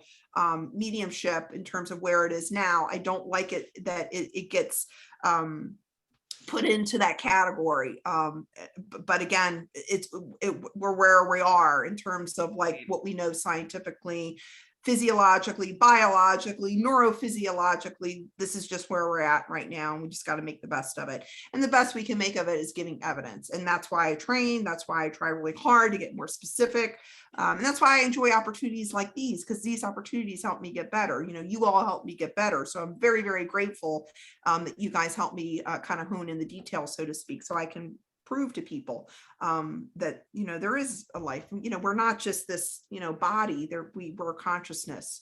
mediumship in terms of where it is now. I don't like it that it gets put into that category. But again, we're where we are in terms of like what we know scientifically, physiologically, biologically, neurophysiologically. This is just where we're at right now, and we just got to make the best of it. And the best we can make of it is giving evidence. And that's why I train. That's why I try really hard to get more specific. And that's why I enjoy opportunities like these, because these opportunities help me get better. You know, you all help me get better. So I'm very, very grateful that you guys help me kind of hone in the details, so to speak, so I can prove to people that, you know, there is a life. You know, we're not just this, you know, body. We're consciousness.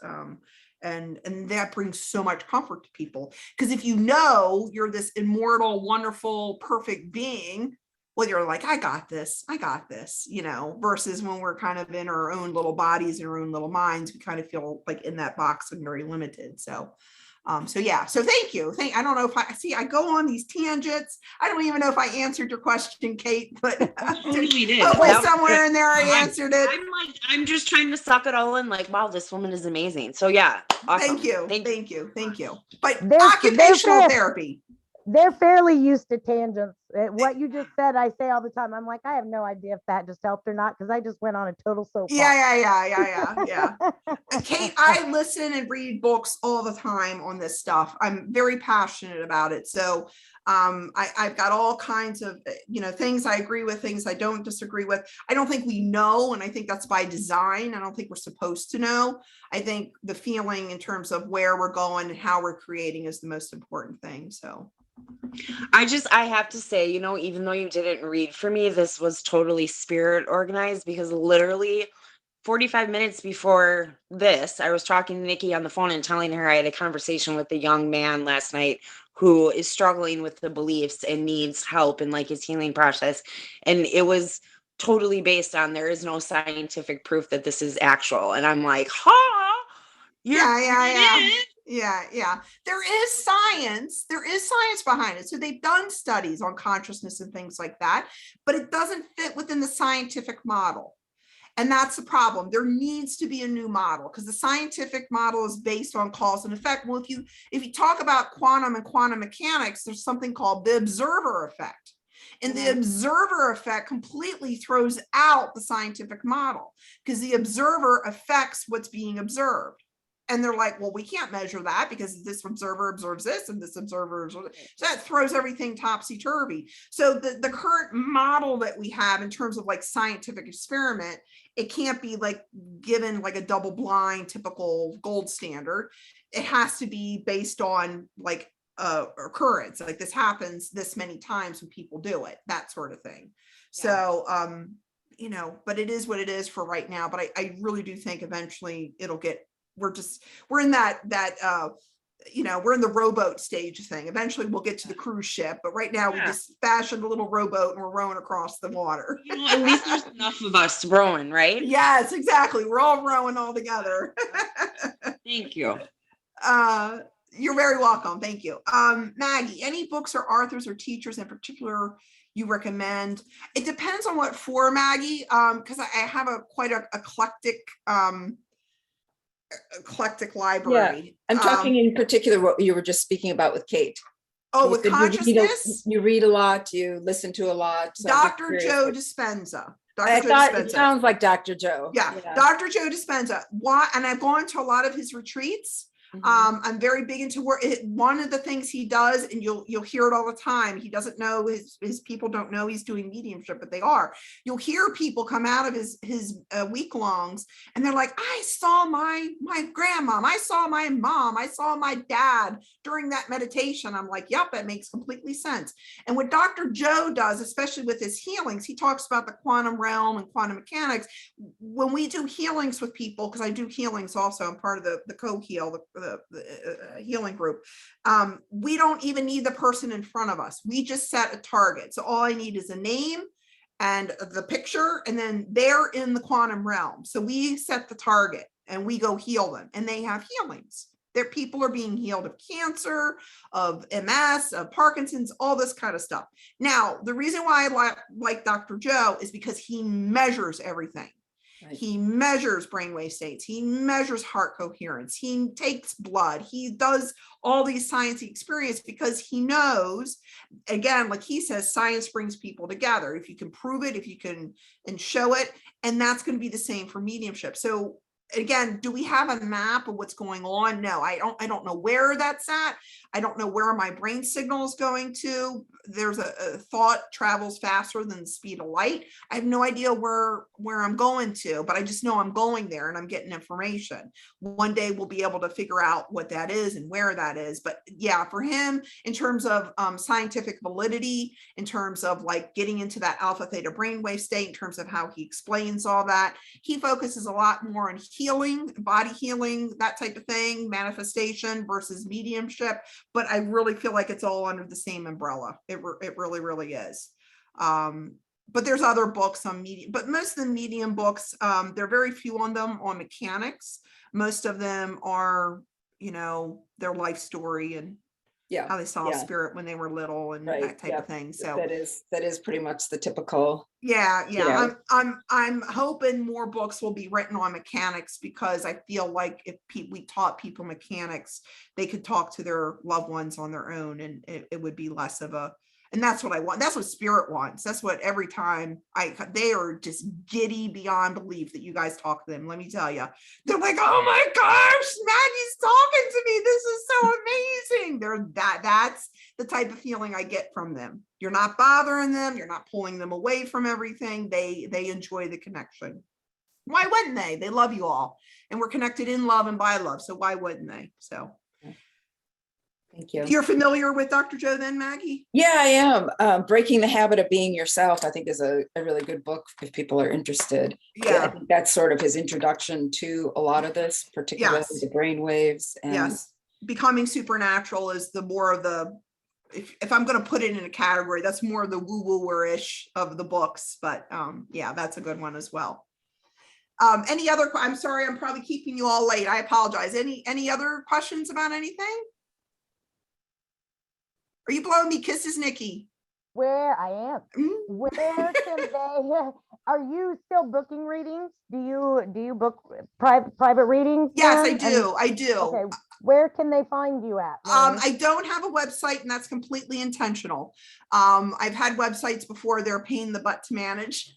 And that brings so much comfort to people, because if you know you're this immortal, wonderful, perfect being, well, you're like, I got this, you know, versus when we're kind of in our own little bodies and our own little minds, we kind of feel like in that box and very limited. So yeah, so thank you. I don't know if I go on these tangents. I don't even know if I answered your question, Kate, but Totally did. hopefully somewhere in there I answered it. I'm just trying to suck it all in, like, wow, this woman is amazing. So yeah, awesome. Thank you. But They're occupational fair. therapy. They're fairly used to tangents. What you just said, I say all the time. I'm like, I have no idea if that just helped or not, because I just went on a total soapbox. Yeah. Kate, I listen and read books all the time on this stuff. I'm very passionate about it. So I've got all kinds of, you know, things I agree with, things I don't disagree with. I don't think we know, and I think that's by design. I don't think we're supposed to know. I think the feeling in terms of where we're going and how we're creating is the most important thing. So I have to say, you know, even though you didn't read for me, this was totally spirit organized, because literally 45 minutes before this, I was talking to Nikki on the phone and telling her I had a conversation with a young man last night who is struggling with the beliefs and needs help in like his healing process. And it was totally based on, there is no scientific proof that this is actual. And I'm like, yeah. There is science behind it. So they've done studies on consciousness and things like that, but it doesn't fit within the scientific model. And that's the problem. There needs to be a new model, because the scientific model is based on cause and effect. Well, if you talk about quantum and quantum mechanics, there's something called the observer effect. And the observer effect completely throws out the scientific model, because the observer affects what's being observed. And they're like, well, we can't measure that because this observer observes this and this observer observes this. So that throws everything topsy-turvy. So the current model that we have in terms of like scientific experiment, it can't be like given like a double blind typical gold standard. It has to be based on like occurrence, like this happens this many times when people do it, that sort of thing. Yeah. So you know, but it is what it is for right now. But I really do think eventually it'll get, we're in that you know, we're in the rowboat stage thing. Eventually we'll get to the cruise ship, but right now we just fashioned a little rowboat and we're rowing across the water. You know, at least there's enough of us rowing, right? Yes, exactly. We're all rowing all together. Thank you. You're very welcome. Thank you. Maggie, any books or authors or teachers in particular you recommend? It depends on what for, Maggie, because I have quite a eclectic library. Yeah, I'm talking in particular what you were just speaking about with Kate. Oh, with consciousness? You read a lot, you listen to a lot. So Dr. Joe Dispenza. I thought it sounds like Dr. Joe. Yeah, Dr. Joe Dispenza. Why? And I've gone to a lot of his retreats. I'm very big into work. One of the things he does, and you'll hear it all the time, he doesn't know, his people don't know he's doing mediumship, but they are. You'll hear people come out of his week longs and they're like, I saw my grandmom, I saw my mom, I saw my dad during that meditation. I'm like, yep, that makes completely sense. And what Dr. Joe does, especially with his healings, he talks about the quantum realm and quantum mechanics. When we do healings with people, because I do healings also, I'm part of the co-heal, the healing group. We don't even need the person in front of us. We just set a target. So all I need is a name and the picture, and then they're in the quantum realm. So we set the target and we go heal them, and they have healings. Their people are being healed of cancer, of MS, of Parkinson's, all this kind of stuff. Now, the reason why I like Dr. Joe is because he measures everything. Right. He measures brainwave states. He measures heart coherence. He takes blood. He does all these sciencey experience because he knows, again, like he says, science brings people together. If you can prove it, if you can and show it, and that's going to be the same for mediumship. So again, do we have a map of what's going on? No, I don't know where that's at. I don't know where my brain signal is going to. There's a thought travels faster than the speed of light. I have no idea where I'm going to, but I just know I'm going there and I'm getting information. One day we'll be able to figure out what that is and where that is. But yeah, for him, in terms of scientific validity, in terms of like getting into that alpha theta brainwave state, in terms of how he explains all that, he focuses a lot more on healing, body healing, that type of thing, manifestation versus mediumship. But I really feel like it's all under the same umbrella. It really, really is. But there's other books on medium, but most of the medium books, there are very few on them on mechanics. Most of them are, their life story and how they saw spirit when they were little and that type of thing. So that is pretty much the typical. Yeah. I'm hoping more books will be written on mechanics, because I feel like if we taught people mechanics, they could talk to their loved ones on their own, and it would be less of a. And that's what I want. That's what spirit wants. That's what every time they are just giddy beyond belief that you guys talk to them. Let me tell you, they're like, oh my gosh, Maggie's talking to me. This is so amazing. That's the type of feeling I get from them. You're not bothering them. You're not pulling them away from everything. They enjoy the connection. Why wouldn't they? They love you all, and we're connected in love and by love. So why wouldn't they? So. Thank you. You're familiar with Dr. Joe then, Maggie? Yeah, I am. Breaking the Habit of Being Yourself, I think, is a really good book if people are interested. Yeah, I think that's sort of his introduction to a lot of this, particularly the brain waves. And Becoming Supernatural is the more of the, if I'm going to put it in a category, that's more of the woo-woo-ish of the books. But yeah, that's a good one as well. Any other, I'm sorry, I'm probably keeping you all late. I apologize. Any other questions about anything? Are you blowing me kisses, Nikki? Where I am. Where can they? Are you still booking readings? Do you book private readings? Yes, I do. I do. Okay. Where can they find you at? I don't have a website, and that's completely intentional. I've had websites before; they're a pain in the butt to manage.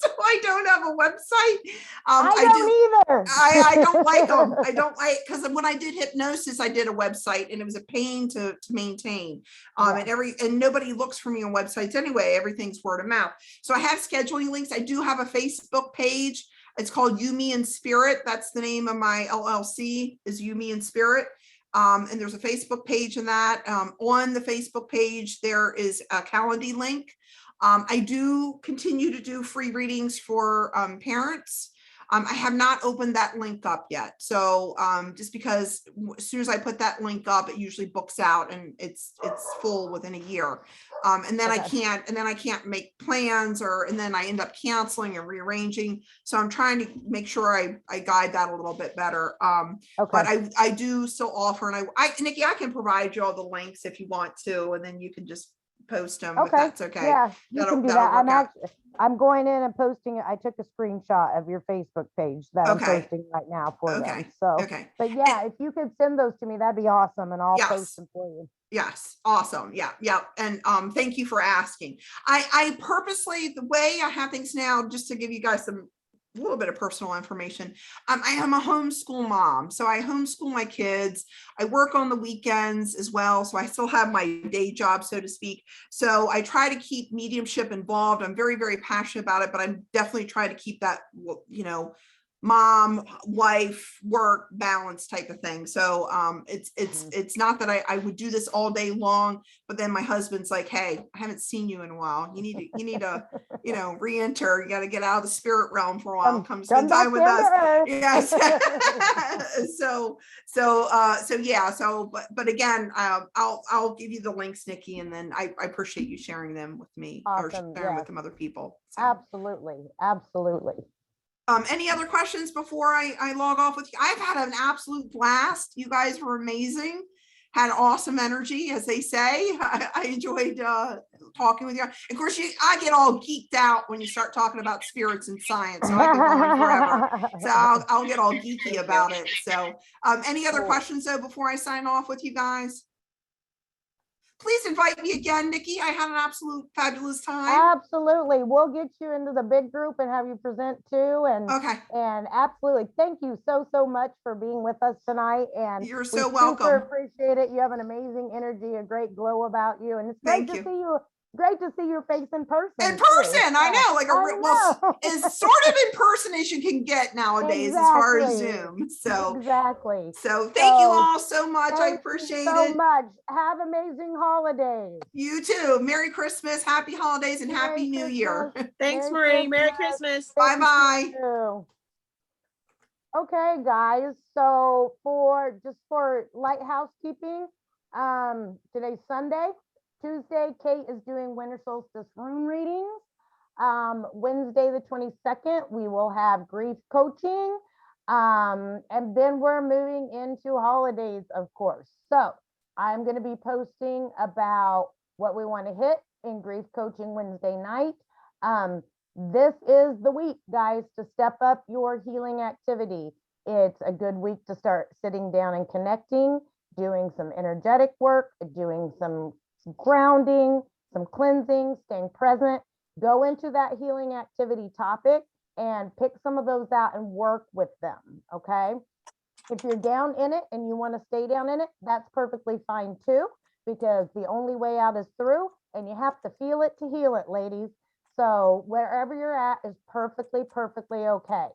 So I don't have a website. I don't either. I don't like them. I don't like, because when I did hypnosis, I did a website, and it was a pain to maintain. And nobody looks for me on websites anyway. Everything's word of mouth. So I have scheduling links. I do have a Facebook page. It's called You, Me, and Spirit. That's the name of my LLC, is You, Me, and Spirit. And there's a Facebook page in that. On the Facebook page, there is a Calendly link. I do continue to do free readings for parents. I have not opened that link up yet. So just because as soon as I put that link up, it usually books out, and it's full within a year. And then I can't make plans, and then I end up canceling and rearranging. So I'm trying to make sure I guide that a little bit better. But I do still offer, and Nikki, I can provide you all the links if you want to, and then you can just post them if that's okay. Yeah, you can do that. I'm going in and posting it. I took a screenshot of your Facebook page that I'm posting right now for them. So, but yeah, if you could send those to me, that'd be awesome, and I'll post them for you. Yes, awesome. Yeah. And thank you for asking. I purposely, the way I have things now, just to give you guys a little bit of personal information. I am a homeschool mom, so I homeschool my kids. I work on the weekends as well, so I still have my day job, so to speak. So I try to keep mediumship involved. I'm very, very passionate about it, but I'm definitely trying to keep that, mom, wife, work balance type of thing. So it's not that I would do this all day long, but then my husband's like, hey, I haven't seen you in a while. You need to, re-enter. You got to get out of the spirit realm for a while and come spend time with us. Yes. But again, I'll give you the links, Nikki, and then I appreciate you sharing them with me or sharing with them other people. So. Absolutely. Any other questions before I log off with you? I've had an absolute blast. You guys were amazing. Had awesome energy, as they say. I enjoyed talking with you. Of course, I get all geeked out when you start talking about spirits and science. So I could go on forever. So I'll get all geeky about it. So any other questions though before I sign off with you guys? Please invite me again, Nikki. I had an absolute fabulous time. Absolutely. We'll get you into the big group and have you present too. And and absolutely. Thank you so much for being with us tonight. And you're so welcome. Super appreciate it. You have an amazing energy, a great glow about you. And it's great to see you. Great to see your face in person. I know, like well, as sort of in person as you can get nowadays, as far as Zoom. So So thank you all so much. I appreciate it so much. Have amazing holidays. You too. Merry Christmas, happy holidays, and happy New Year. Thanks, Marie. Merry Christmas. Bye bye. Okay, guys. So for light housekeeping, today's Sunday. Tuesday, Kate is doing winter solstice rune readings. Wednesday, the 22nd, we will have grief coaching. And then we're moving into holidays, of course. So I'm going to be posting about what we want to hit in grief coaching Wednesday night. This is the week, guys, to step up your healing activity. It's a good week to start sitting down and connecting, doing some energetic work, doing some grounding, some cleansing, staying present. Go into that healing activity topic and pick some of those out and work with them, okay? If you're down in it and you want to stay down in it, that's perfectly fine too, because the only way out is through, and you have to feel it to heal it, ladies. So wherever you're at is perfectly okay.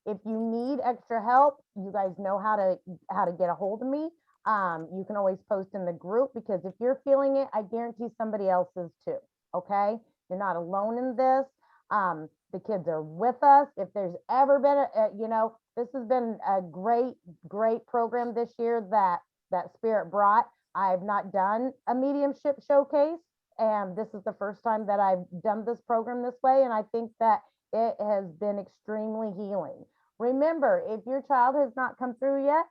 If you need extra help, you guys know how to get a hold of me. You can always post in the group, because if you're feeling it, I guarantee somebody else is too. Okay, you're not alone in this. The kids are with us. If there's ever been this has been a great program this year that Spirit brought. I've not done a mediumship showcase, and this is the first time that I've done this program this way, and I think that it has been extremely healing. Remember, if your child has not come through yet,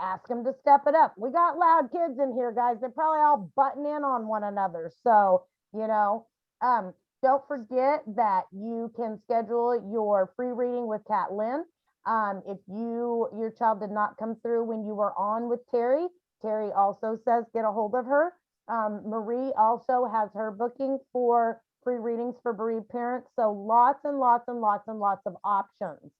ask them to step it up. We got loud kids in here, guys. They're probably all butting in on one another. So, don't forget that you can schedule your free reading with Kat Lynn. If your child did not come through when you were on with Terry also says get a hold of her. Marie also has her booking for free readings for bereaved parents. So lots and lots of options.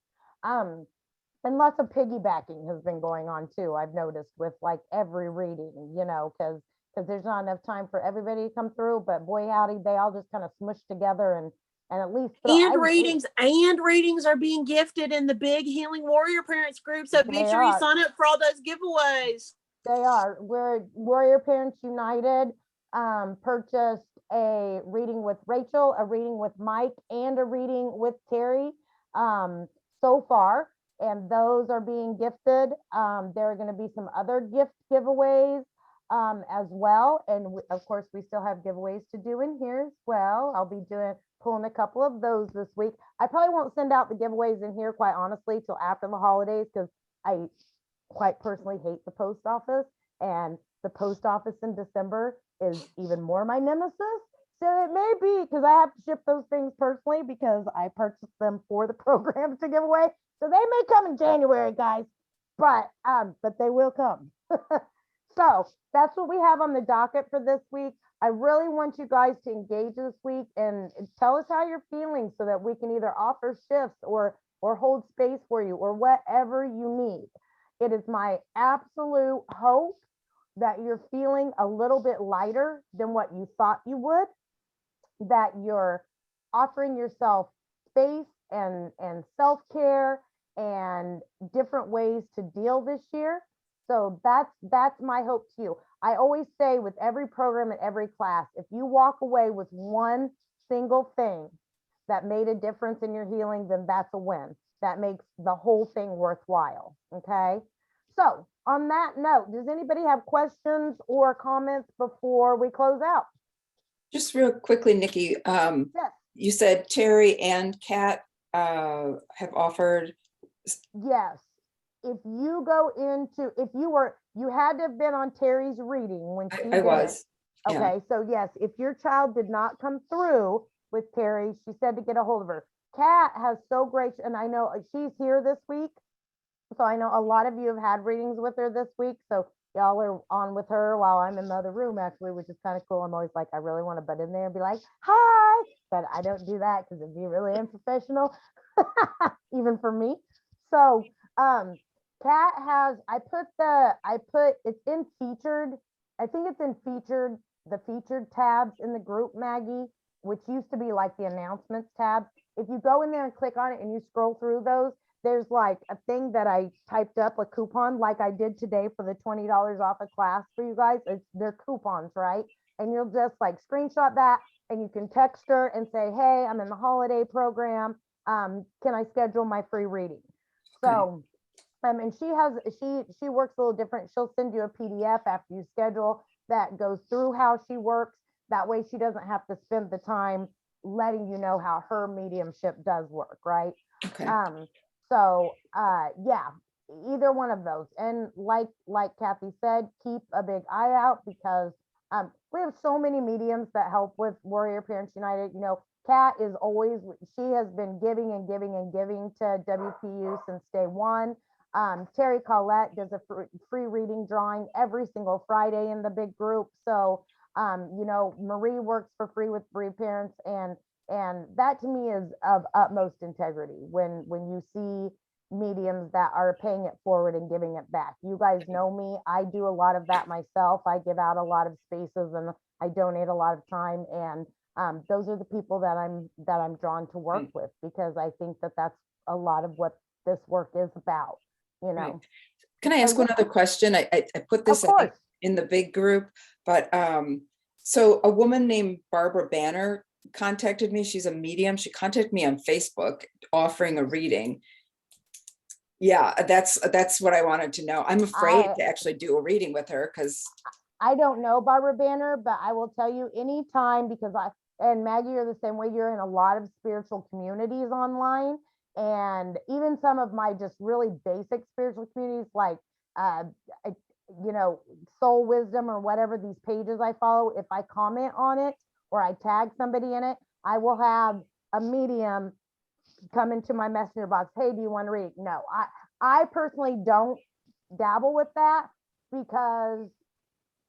And lots of piggybacking has been going on too. I've noticed with like every reading, because there's not enough time for everybody to come through, but boy, howdy, they all just kind of smush together and at least. Readings are being gifted in the big Healing Warrior Parents group. So make sure you sign up for all those giveaways. They are. We're Warrior Parents United purchased a reading with Rachel, a reading with Mike, and a reading with Terry so far. And those are being gifted. There are going to be some other gift giveaways as well. And of course, we still have giveaways to do in here as well. I'll be pulling a couple of those this week. I probably won't send out the giveaways in here, quite honestly, till after the holidays, because I quite personally hate the post office. And the post office in December is even more my nemesis. So it may be because I have to ship those things personally because I purchased them for the programs to give away. So they may come in January, guys, but they will come. So that's what we have on the docket for this week. I really want you guys to engage this week and tell us how you're feeling so that we can either offer shifts or hold space for you or whatever you need. It is my absolute hope that you're feeling a little bit lighter than what you thought you would, that you're offering yourself space and self-care and different ways to deal this year. So that's my hope to you. I always say with every program and every class, if you walk away with one single thing that made a difference in your healing, then that's a win. That makes the whole thing worthwhile. Okay. So on that note, does anybody have questions or comments before we close out? Just real quickly, Nikki, Yes. you said Terry and Kat have offered. Yes. If you go into, if you had to have been on Terry's reading when she I did was. it. Yeah. Okay. So yes, if your child did not come through with Terry, she said to get a hold of her. Kat has so great, and I know she's here this week. So I know a lot of you have had readings with her this week. So y'all are on with her while I'm in the other room, actually, which is kind of cool. I'm always like, I really want to butt in there and be like, hi, but I don't do that because it'd be really unprofessional, even for me. So Kat has, it's in featured, I think it's in featured, the featured tabs in the group, Maggie, which used to be like the announcements tab. If you go in there and click on it and you scroll through those, there's like a thing that I typed up, a coupon, like I did today for the $20 off a class for you guys. They're coupons, right? And you'll just like screenshot that and you can text her and say, hey, I'm in the holiday program. Can I schedule my free reading? So, and she works a little different. She'll send you a PDF after you schedule that goes through how she works. That way she doesn't have to spend the time letting you know how her mediumship does work, right? Okay. So yeah, either one of those. And like Kathy said, keep a big eye out because we have so many mediums that help with Warrior Parents United. You know, Kat is always, she has been giving and giving and giving to WPU since day one. Terry Collette does a free reading drawing every single Friday in the big group. So, you know, Marie works for free with bereaved parents, and that to me is of utmost integrity when you see mediums that are paying it forward and giving it back. You guys know me. I do a lot of that myself. I give out a lot of spaces and I donate a lot of time, and those are the people that I'm drawn to work with, because I think that that's a lot of what this work is about, you know. Right. Can I ask one other question? I put this in the big group, but so a woman named Barbara Banner contacted me. She's a medium. She contacted me on Facebook offering a reading. Yeah, that's what I wanted to know. I'm afraid to actually do a reading with her because I don't know Barbara Banner, but I will tell you anytime, because and Maggie, you're the same way. You're in a lot of spiritual communities online, and even some of my just really basic spiritual communities, like you know, Soul Wisdom or whatever, these pages I follow. If I comment on it or I tag somebody in it, I will have a medium come into my messenger box. Hey, do you want to read? No, I personally don't dabble with that because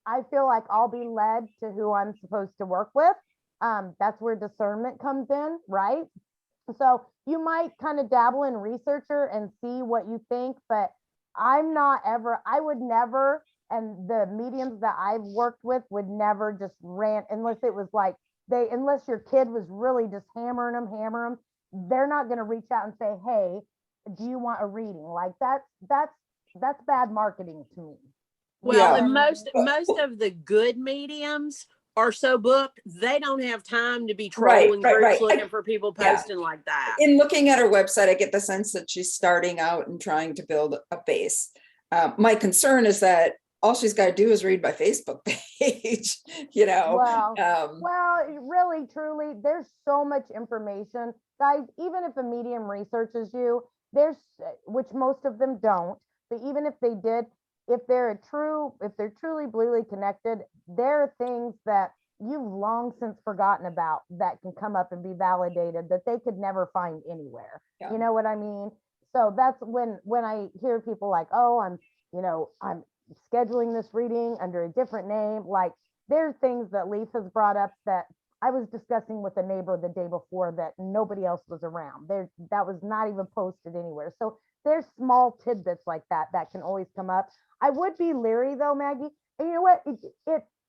I feel like I'll be led to who I'm supposed to work with. That's where discernment comes in, right? So you might kind of dabble in researcher and see what you think, but I would never, and the mediums that I've worked with would never just rant unless it was like unless your kid was really just hammering them, they're not going to reach out and say, hey, do you want a reading? Like that's bad marketing to me. Well, and most of the good mediums are so booked, they don't have time to be trolling groups looking for people posting like that. In looking at her website, I get the sense that she's starting out and trying to build a base. My concern is that all she's got to do is read my Facebook page, you know. Well, really, truly, there's so much information, guys. Even if a medium researches you, which most of them don't, but even if they did, if they're truly bluely connected, there are things that you've long since forgotten about that can come up and be validated that they could never find anywhere. You know what I mean? So that's when I hear people like, oh, I'm scheduling this reading under a different name. Like, there's things that Leaf has brought up that I was discussing with a neighbor the day before that nobody else was around. That was not even posted anywhere. So there's small tidbits like that can always come up. I would be leery though, Maggie. And you know what?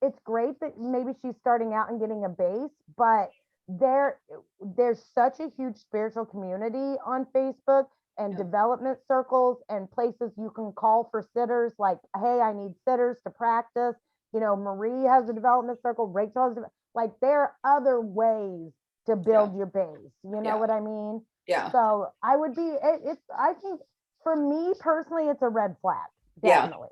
It's great that maybe she's starting out and getting a base, but there's such a huge spiritual community on Facebook and development circles and places you can call for sitters, like, hey, I need sitters to practice. Marie has a development circle, Rachel has, like, there are other ways to build your base. You know what I mean? Yeah. So I would be, I think for me personally, it's a red flag. Definitely.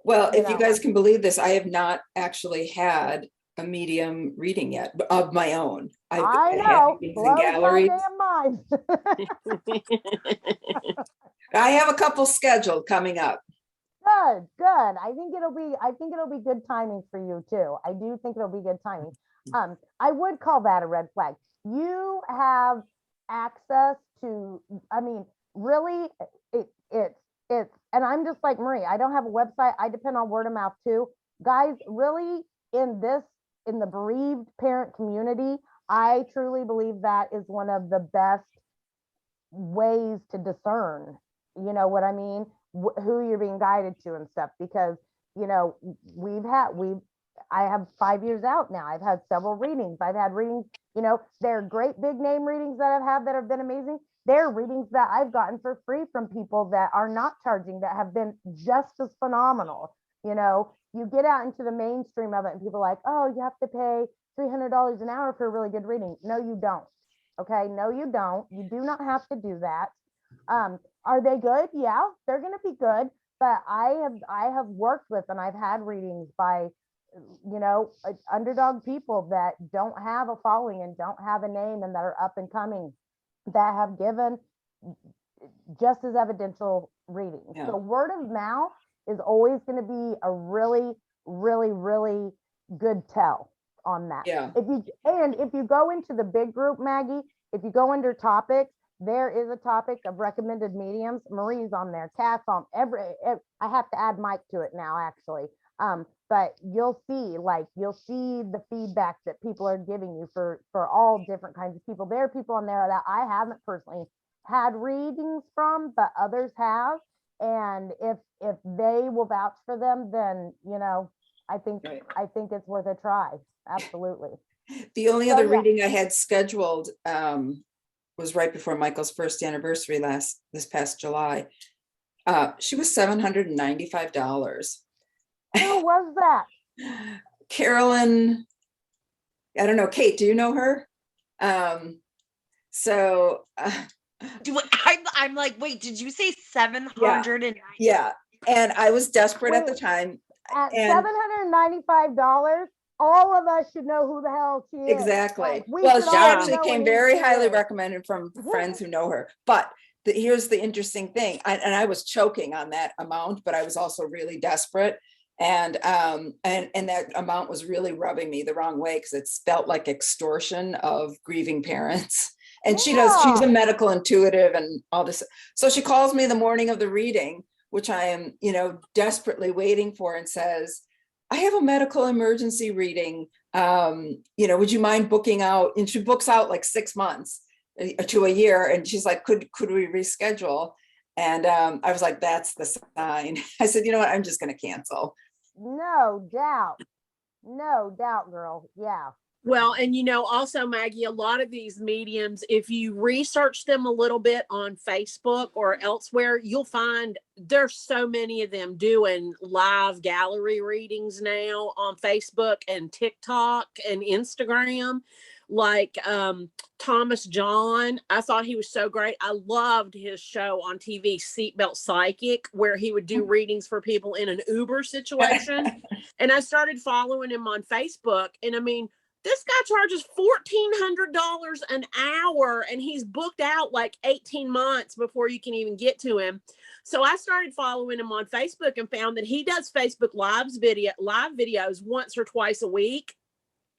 Well, if you guys can believe this, I have not actually had a medium reading yet of my own. I know. Blows my damn mind. I have a couple scheduled coming up. Good. I think it'll be good timing for you too. I do think it'll be good timing. I would call that a red flag. You have access to, I mean, really, it's, and I'm just like Marie, I don't have a website. I depend on word of mouth too. Guys, really in the bereaved parent community, I truly believe that is one of the best ways to discern, you know what I mean? Who you're being guided to and stuff, because, I have 5 years out now. I've had several readings. I've had readings, they're great big name readings that I've had that have been amazing. There are readings that I've gotten for free from people that are not charging, that have been just as phenomenal. You get out into the mainstream of it and people are like, oh, you have to pay $300 an hour for a really good reading. No, you don't. Okay. No, you don't. You do not have to do that. Are they good? Yeah, they're going to be good. But I have worked with, and I've had readings by, underdog people that don't have a following and don't have a name and that are up and coming, that have given just as evidential readings. Yeah. So word of mouth is always going to be a really, really, really good tell on that. Yeah. If you go into the big group, Maggie, if you go under topics, there is a topic of recommended mediums. Marie's on there, Kat's on I have to add Mike to it now, actually. But you'll see the feedback that people are giving you for all different kinds of people. There are people on there that I haven't personally had readings from, but others have. And if they will vouch for them, then, I think it's worth a try. Absolutely. The only other reading I had scheduled was right before Michael's first anniversary this past July. She was $795. Who was that? Carolyn, I don't know. Kate, do you know her? I'm like, wait, did you say 700? Yeah. And I was desperate at the time. At $795, all of us should know who the hell she is. Exactly. Well, she actually came very highly recommended from friends who know her. But here's the interesting thing. I was choking on that amount, but I was also really desperate. And that amount was really rubbing me the wrong way, because it felt like extortion of grieving parents. And she's a medical intuitive and all this. So she calls me the morning of the reading, which I am, desperately waiting for, and says, I have a medical emergency reading. Would you mind booking out? And she books out like 6 months to a year. And she's like, could we reschedule? And I was like, that's the sign. I said, you know what? I'm just going to cancel. No doubt, girl. Yeah. Well, and also, Maggie, a lot of these mediums, if you research them a little bit on Facebook or elsewhere, you'll find there's so many of them doing live gallery readings now on Facebook and TikTok and Instagram. Like Thomas John, I thought he was so great. I loved his show on TV, Seatbelt Psychic, where he would do readings for people in an Uber situation. And I started following him on Facebook. And I mean, this guy charges $1,400 an hour, and he's booked out like 18 months before you can even get to him. So I started following him on Facebook and found that he does Facebook live videos once or twice a week.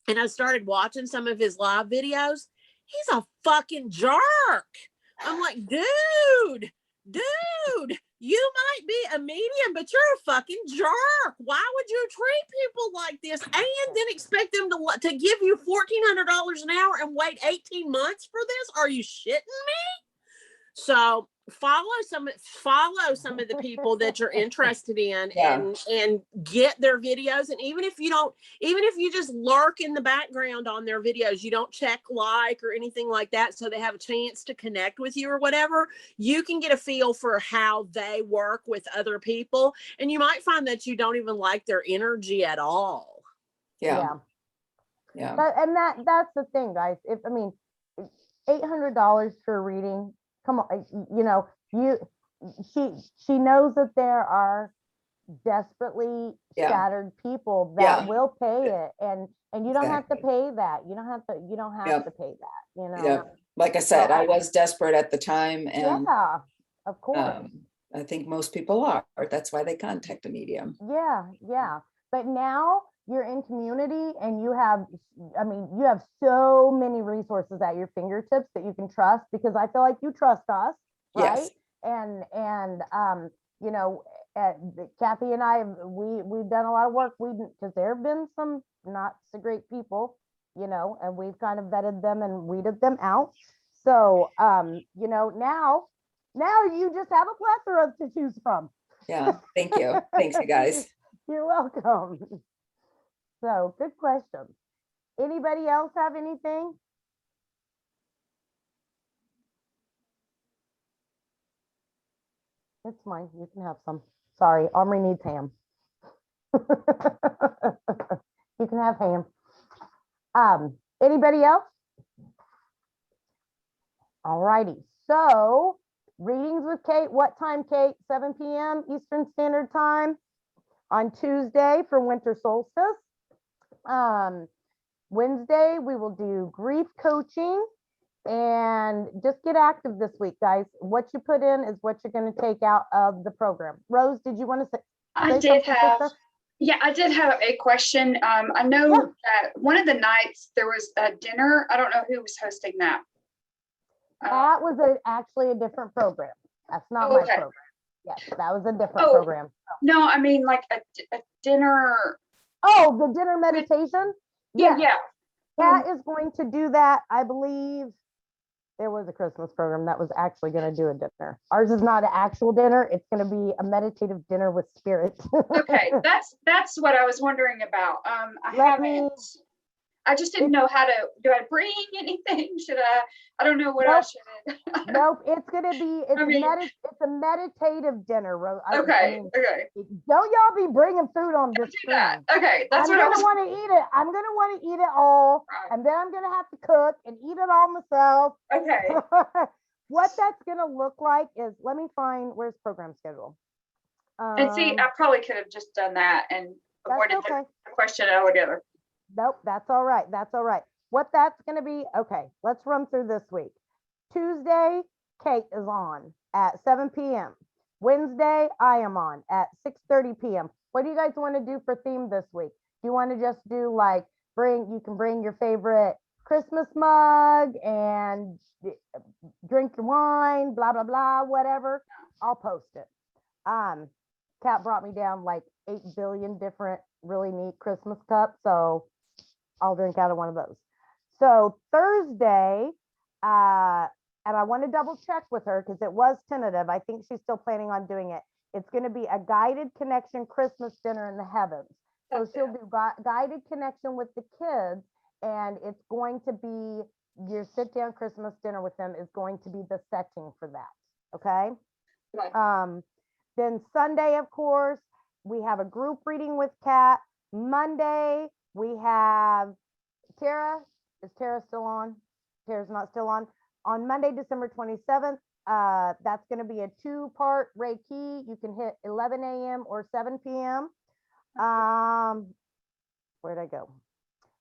And I started watching some of his live videos. He's a fucking jerk. I'm like, dude, you might be a medium, but you're a fucking jerk. Why would you treat people like this and then expect them to give you $1,400 an hour and wait 18 months for this? Are you shitting me? So follow some of the people that you're interested in Yeah. and get their videos. And even if you just lurk in the background on their videos, you don't check like or anything like that, so they have a chance to connect with you or whatever, you can get a feel for how they work with other people. And you might find that you don't even like their energy at all. Yeah. Yeah. And that's the thing, guys. $800 for a reading. Come on, she knows that there are desperately scattered people that will pay it, and you don't have to pay that. You don't have to pay that. Yeah. Like I said, I was desperate at the time, and yeah, of course. I think most people are. That's why they contact a medium. Yeah. But now you're in community, and you have so many resources at your fingertips that you can trust, because I feel like you trust us, right? Yes. And Kathy and I, we've done a lot of work. Because there have been some not so great people, and we've kind of vetted them and weeded them out. So, now you just have a plethora to choose from. Yeah. Thank you. Thanks, you guys. You're welcome. So, good question. Anybody else have anything? It's mine. You can have some. Sorry, Omri needs ham. You can have ham. Anybody else? All righty. So, readings with Kate. What time, Kate? 7 p.m. Eastern Standard Time on Tuesday for winter solstice. Wednesday, we will do grief coaching, and just get active this week, guys. What you put in is what you're going to take out of the program. Rose, did you want to say? I did have a question. I know that one of the nights there was a dinner. I don't know who was hosting that. That was actually a different program. That's not my program. Yes, that was a different program. No, I mean like a dinner. Oh, the dinner meditation? Yeah. Kat is going to do that. I believe there was a Christmas program that was actually going to do a dinner. Ours is not an actual dinner. It's going to be a meditative dinner with spirit. Okay, that's what I was wondering about. I just didn't know do I bring anything? I don't know what I should. Nope, it's going to be, it's a meditative dinner. Okay. Don't y'all be bringing food on this stream. Okay, that's what I'm going to want to eat it. I'm going to want to eat it all. Right. And then I'm going to have to cook and eat it all myself. Okay. What that's going to look like is, let me find, where's program schedule? And see, I probably could have just done that and avoided the question altogether. Nope, that's all right. That's all right. What that's going to be, okay, let's run through this week. Tuesday, Kate is on at 7 p.m. Wednesday, I am on at 6:30 p.m. What do you guys want to do for theme this week? Do you want to just do like, you can bring your favorite Christmas mug and drink your wine, blah, blah, blah, whatever. I'll post it. Kat brought me down like 8 billion different really neat Christmas cups. So I'll drink out of one of those. So Thursday, and I want to double check with her because it was tentative. I think she's still planning on doing it. It's going to be a guided connection Christmas dinner in the heavens. So she'll do guided connection with the kids, and it's going to be your sit down Christmas dinner with them is going to be the setting for that. Okay. Then Sunday, of course, we have a group reading with Kat. Monday, we have Tara. Is Tara still on? Tara's not still on. On Monday, December 27th, that's going to be a 2-part Reiki. You can hit 11 a.m. or 7 p.m. Where'd I go?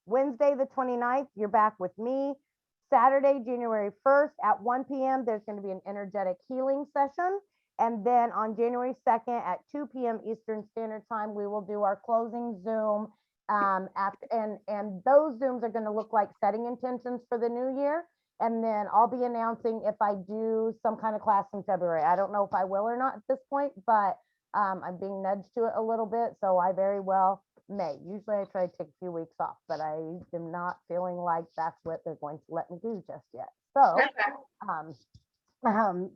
Wednesday, the 29th, you're back with me. Saturday, January 1st at 1 p.m., there's going to be an energetic healing session. And then on January 2nd at 2 p.m. Eastern Standard Time, we will do our closing Zoom. And those Zooms are going to look like setting intentions for the new year. And then I'll be announcing if I do some kind of class in February. I don't know if I will or not at this point, but I'm being nudged to it a little bit. So I very well may. Usually I try to take a few weeks off, but I am not feeling like that's what they're going to let me do just yet. So,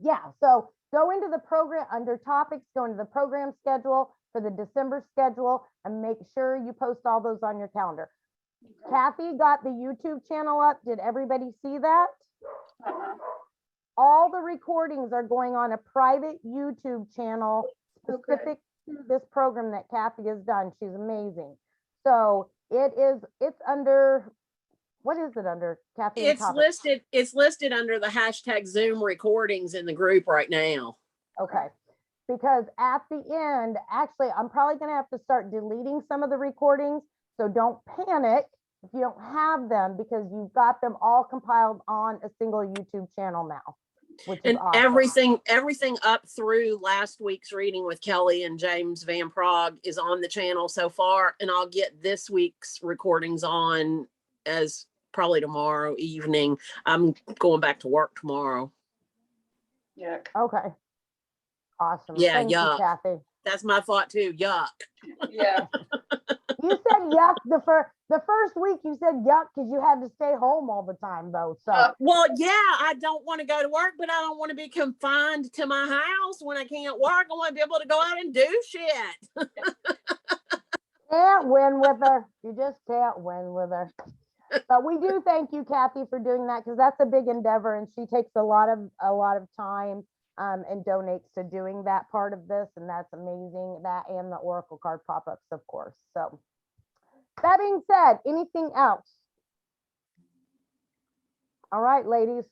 yeah, so go into the program under topics, go into the program schedule for the December schedule and make sure you post all those on your calendar. Kathy got the YouTube channel up. Did everybody see that? All the recordings are going on a private YouTube channel specific to this program that Kathy has done. She's amazing. So it's under, what is it under, Kathy? It's listed under the hashtag Zoom recordings in the group right now. Okay. Because at the end, actually, I'm probably going to have to start deleting some of the recordings. So don't panic if you don't have them, because you've got them all compiled on a single YouTube channel now. And awesome. everything up through last week's reading with Kelly and James Van Prague is on the channel so far. And I'll get this week's recordings on as probably tomorrow evening. I'm going back to work tomorrow. Yuck. Okay. Awesome. Yeah, Thank yuck. you, Kathy. That's my thought too. Yuck. Yeah. You said yuck the first week. You said yuck because you had to stay home all the time, though. So well, yeah, I don't want to go to work, but I don't want to be confined to my house when I can't work. I want to be able to go out and do shit. Can't win with her. You just can't win with her. But we do thank you, Kathy, for doing that, because that's a big endeavor, and she takes a lot of time and donates to doing that part of this, and that's amazing. That and the Oracle card pop-ups, of course. So that being said, anything else? All right, ladies,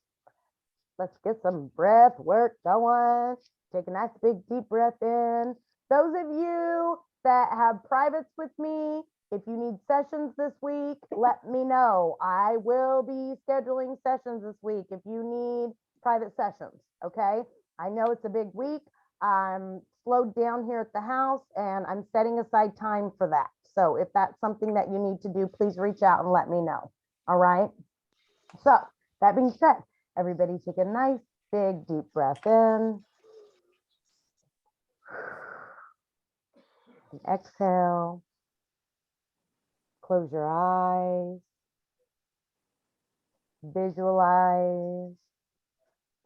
let's get some breath work going. Take a nice big deep breath in. Those of you that have privates with me, if you need sessions this week, let me know. I will be scheduling sessions this week if you need private sessions, okay? I know it's a big week. I'm slowed down here at the house and I'm setting aside time for that. So if that's something that you need to do, please reach out and let me know, all right? So that being said, everybody take a nice big deep breath in. And exhale. Close your eyes. Visualize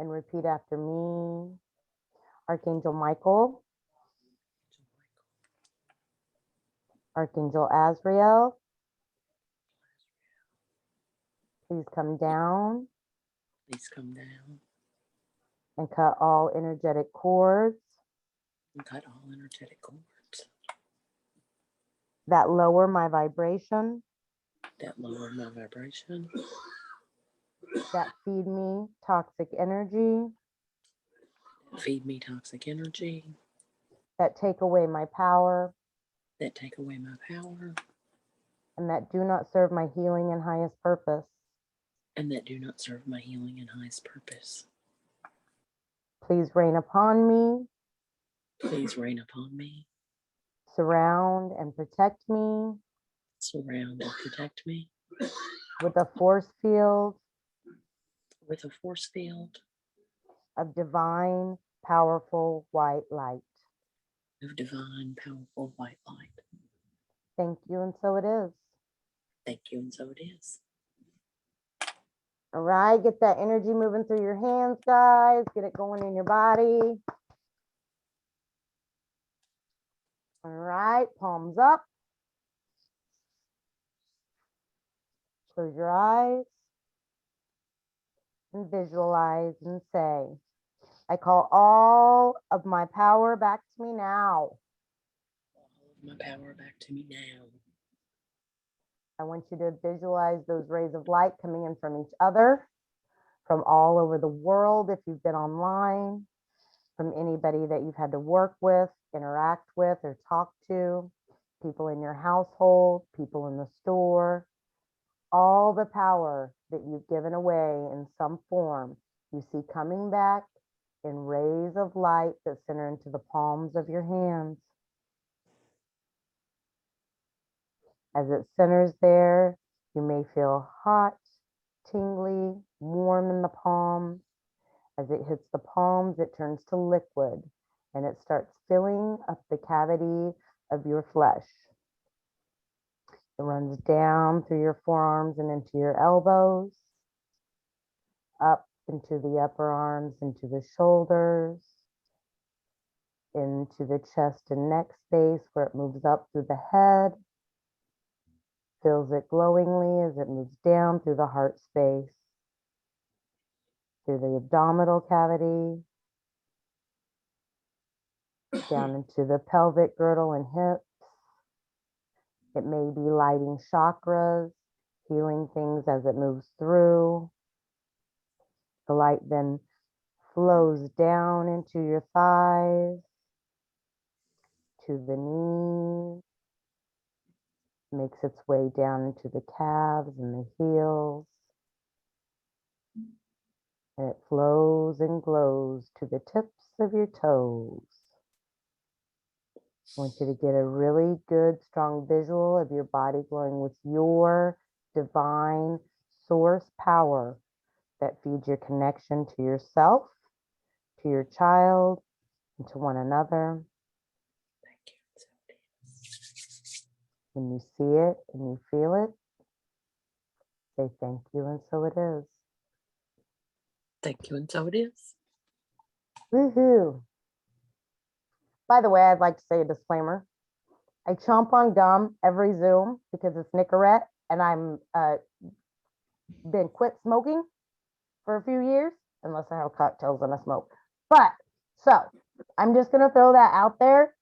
and repeat after me. Archangel Michael, Archangel Azrael, please come down. Please come down. And cut all energetic cords. And cut all energetic cords. That lower my vibration. That lower my vibration. That feed me toxic energy. Feed me toxic energy. That take away my power. That take away my power. And that do not serve my healing and highest purpose. And that do not serve my healing and highest purpose. Please rain upon me. Please rain upon me. Surround and protect me. Surround and protect me. With a force field. With a force field. Of divine, powerful white light. Of divine, powerful white light. Thank you, and so it is. Thank you, and so it is. All right, get that energy moving through your hands, guys. Get it going in your body. All right, palms up. Close your eyes. And visualize and say, I call all of my power back to me now. All of my power back to me now. I want you to visualize those rays of light coming in from each other, from all over the world if you've been online, from anybody that you've had to work with, interact with, or talk to, people in your household, people in the store. All the power that you've given away in some form, you see coming back in rays of light that center into the palms of your hands. As it centers there, you may feel hot, tingly, warm in the palms. As it hits the palms, it turns to liquid and it starts filling up the cavity of your flesh. It runs down through your forearms and into your elbows, up into the upper arms, into the shoulders, into the chest and neck space where it moves up through the head. Feels it glowingly as it moves down through the heart space, through the abdominal cavity, down into the pelvic girdle and hips. It may be lighting chakras, healing things as it moves through. The light then flows down into your thighs, to the knees, makes its way down into the calves and the heels. And it flows and glows to the tips of your toes. I want you to get a really good, strong visual of your body glowing with your divine source power that feeds your connection to yourself, to your child, and to one another. When you see it and you feel it, say thank you, and so it is. Thank you, and so it is. Woohoo. By the way, I'd like to say a disclaimer. I chomp on gum every Zoom because it's Nicorette, and I'm been quit smoking for a few years, unless I have cocktails and I smoke. But so I'm just gonna throw that out there,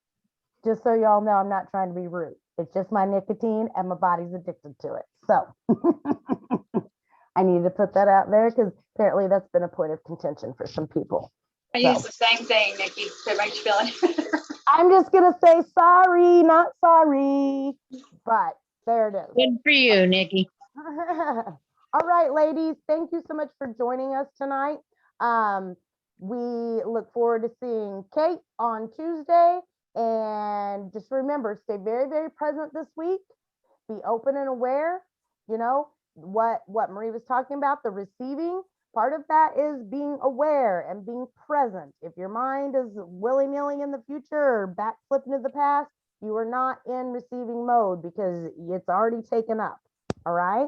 just so y'all know I'm not trying to be rude. It's just my nicotine, and my body's addicted to it. So I need to put that out there because apparently that's been a point of contention for some people. I use the same thing, Nikki, to make you feel any better. I'm just gonna say sorry, not sorry, but there it is. Good for you, Nikki. All right, ladies, thank you so much for joining us tonight. We look forward to seeing Kate on Tuesday, and just remember, stay very, very present this week. Be open and aware. You know what Marie was talking about, the receiving. Part of that is being aware and being present. If your mind is willy-nilly in the future or backflipping to the past, you are not in receiving mode because it's already taken up. All right.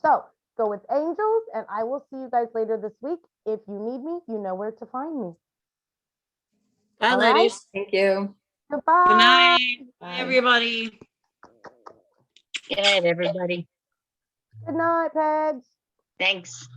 So go with angels, and I will see you guys later this week. If you need me, you know where to find me. Bye, All ladies. right? Thank you. Goodbye. Good night. Bye. Bye, everybody. Good night, everybody. Good night, Pegs. Thanks.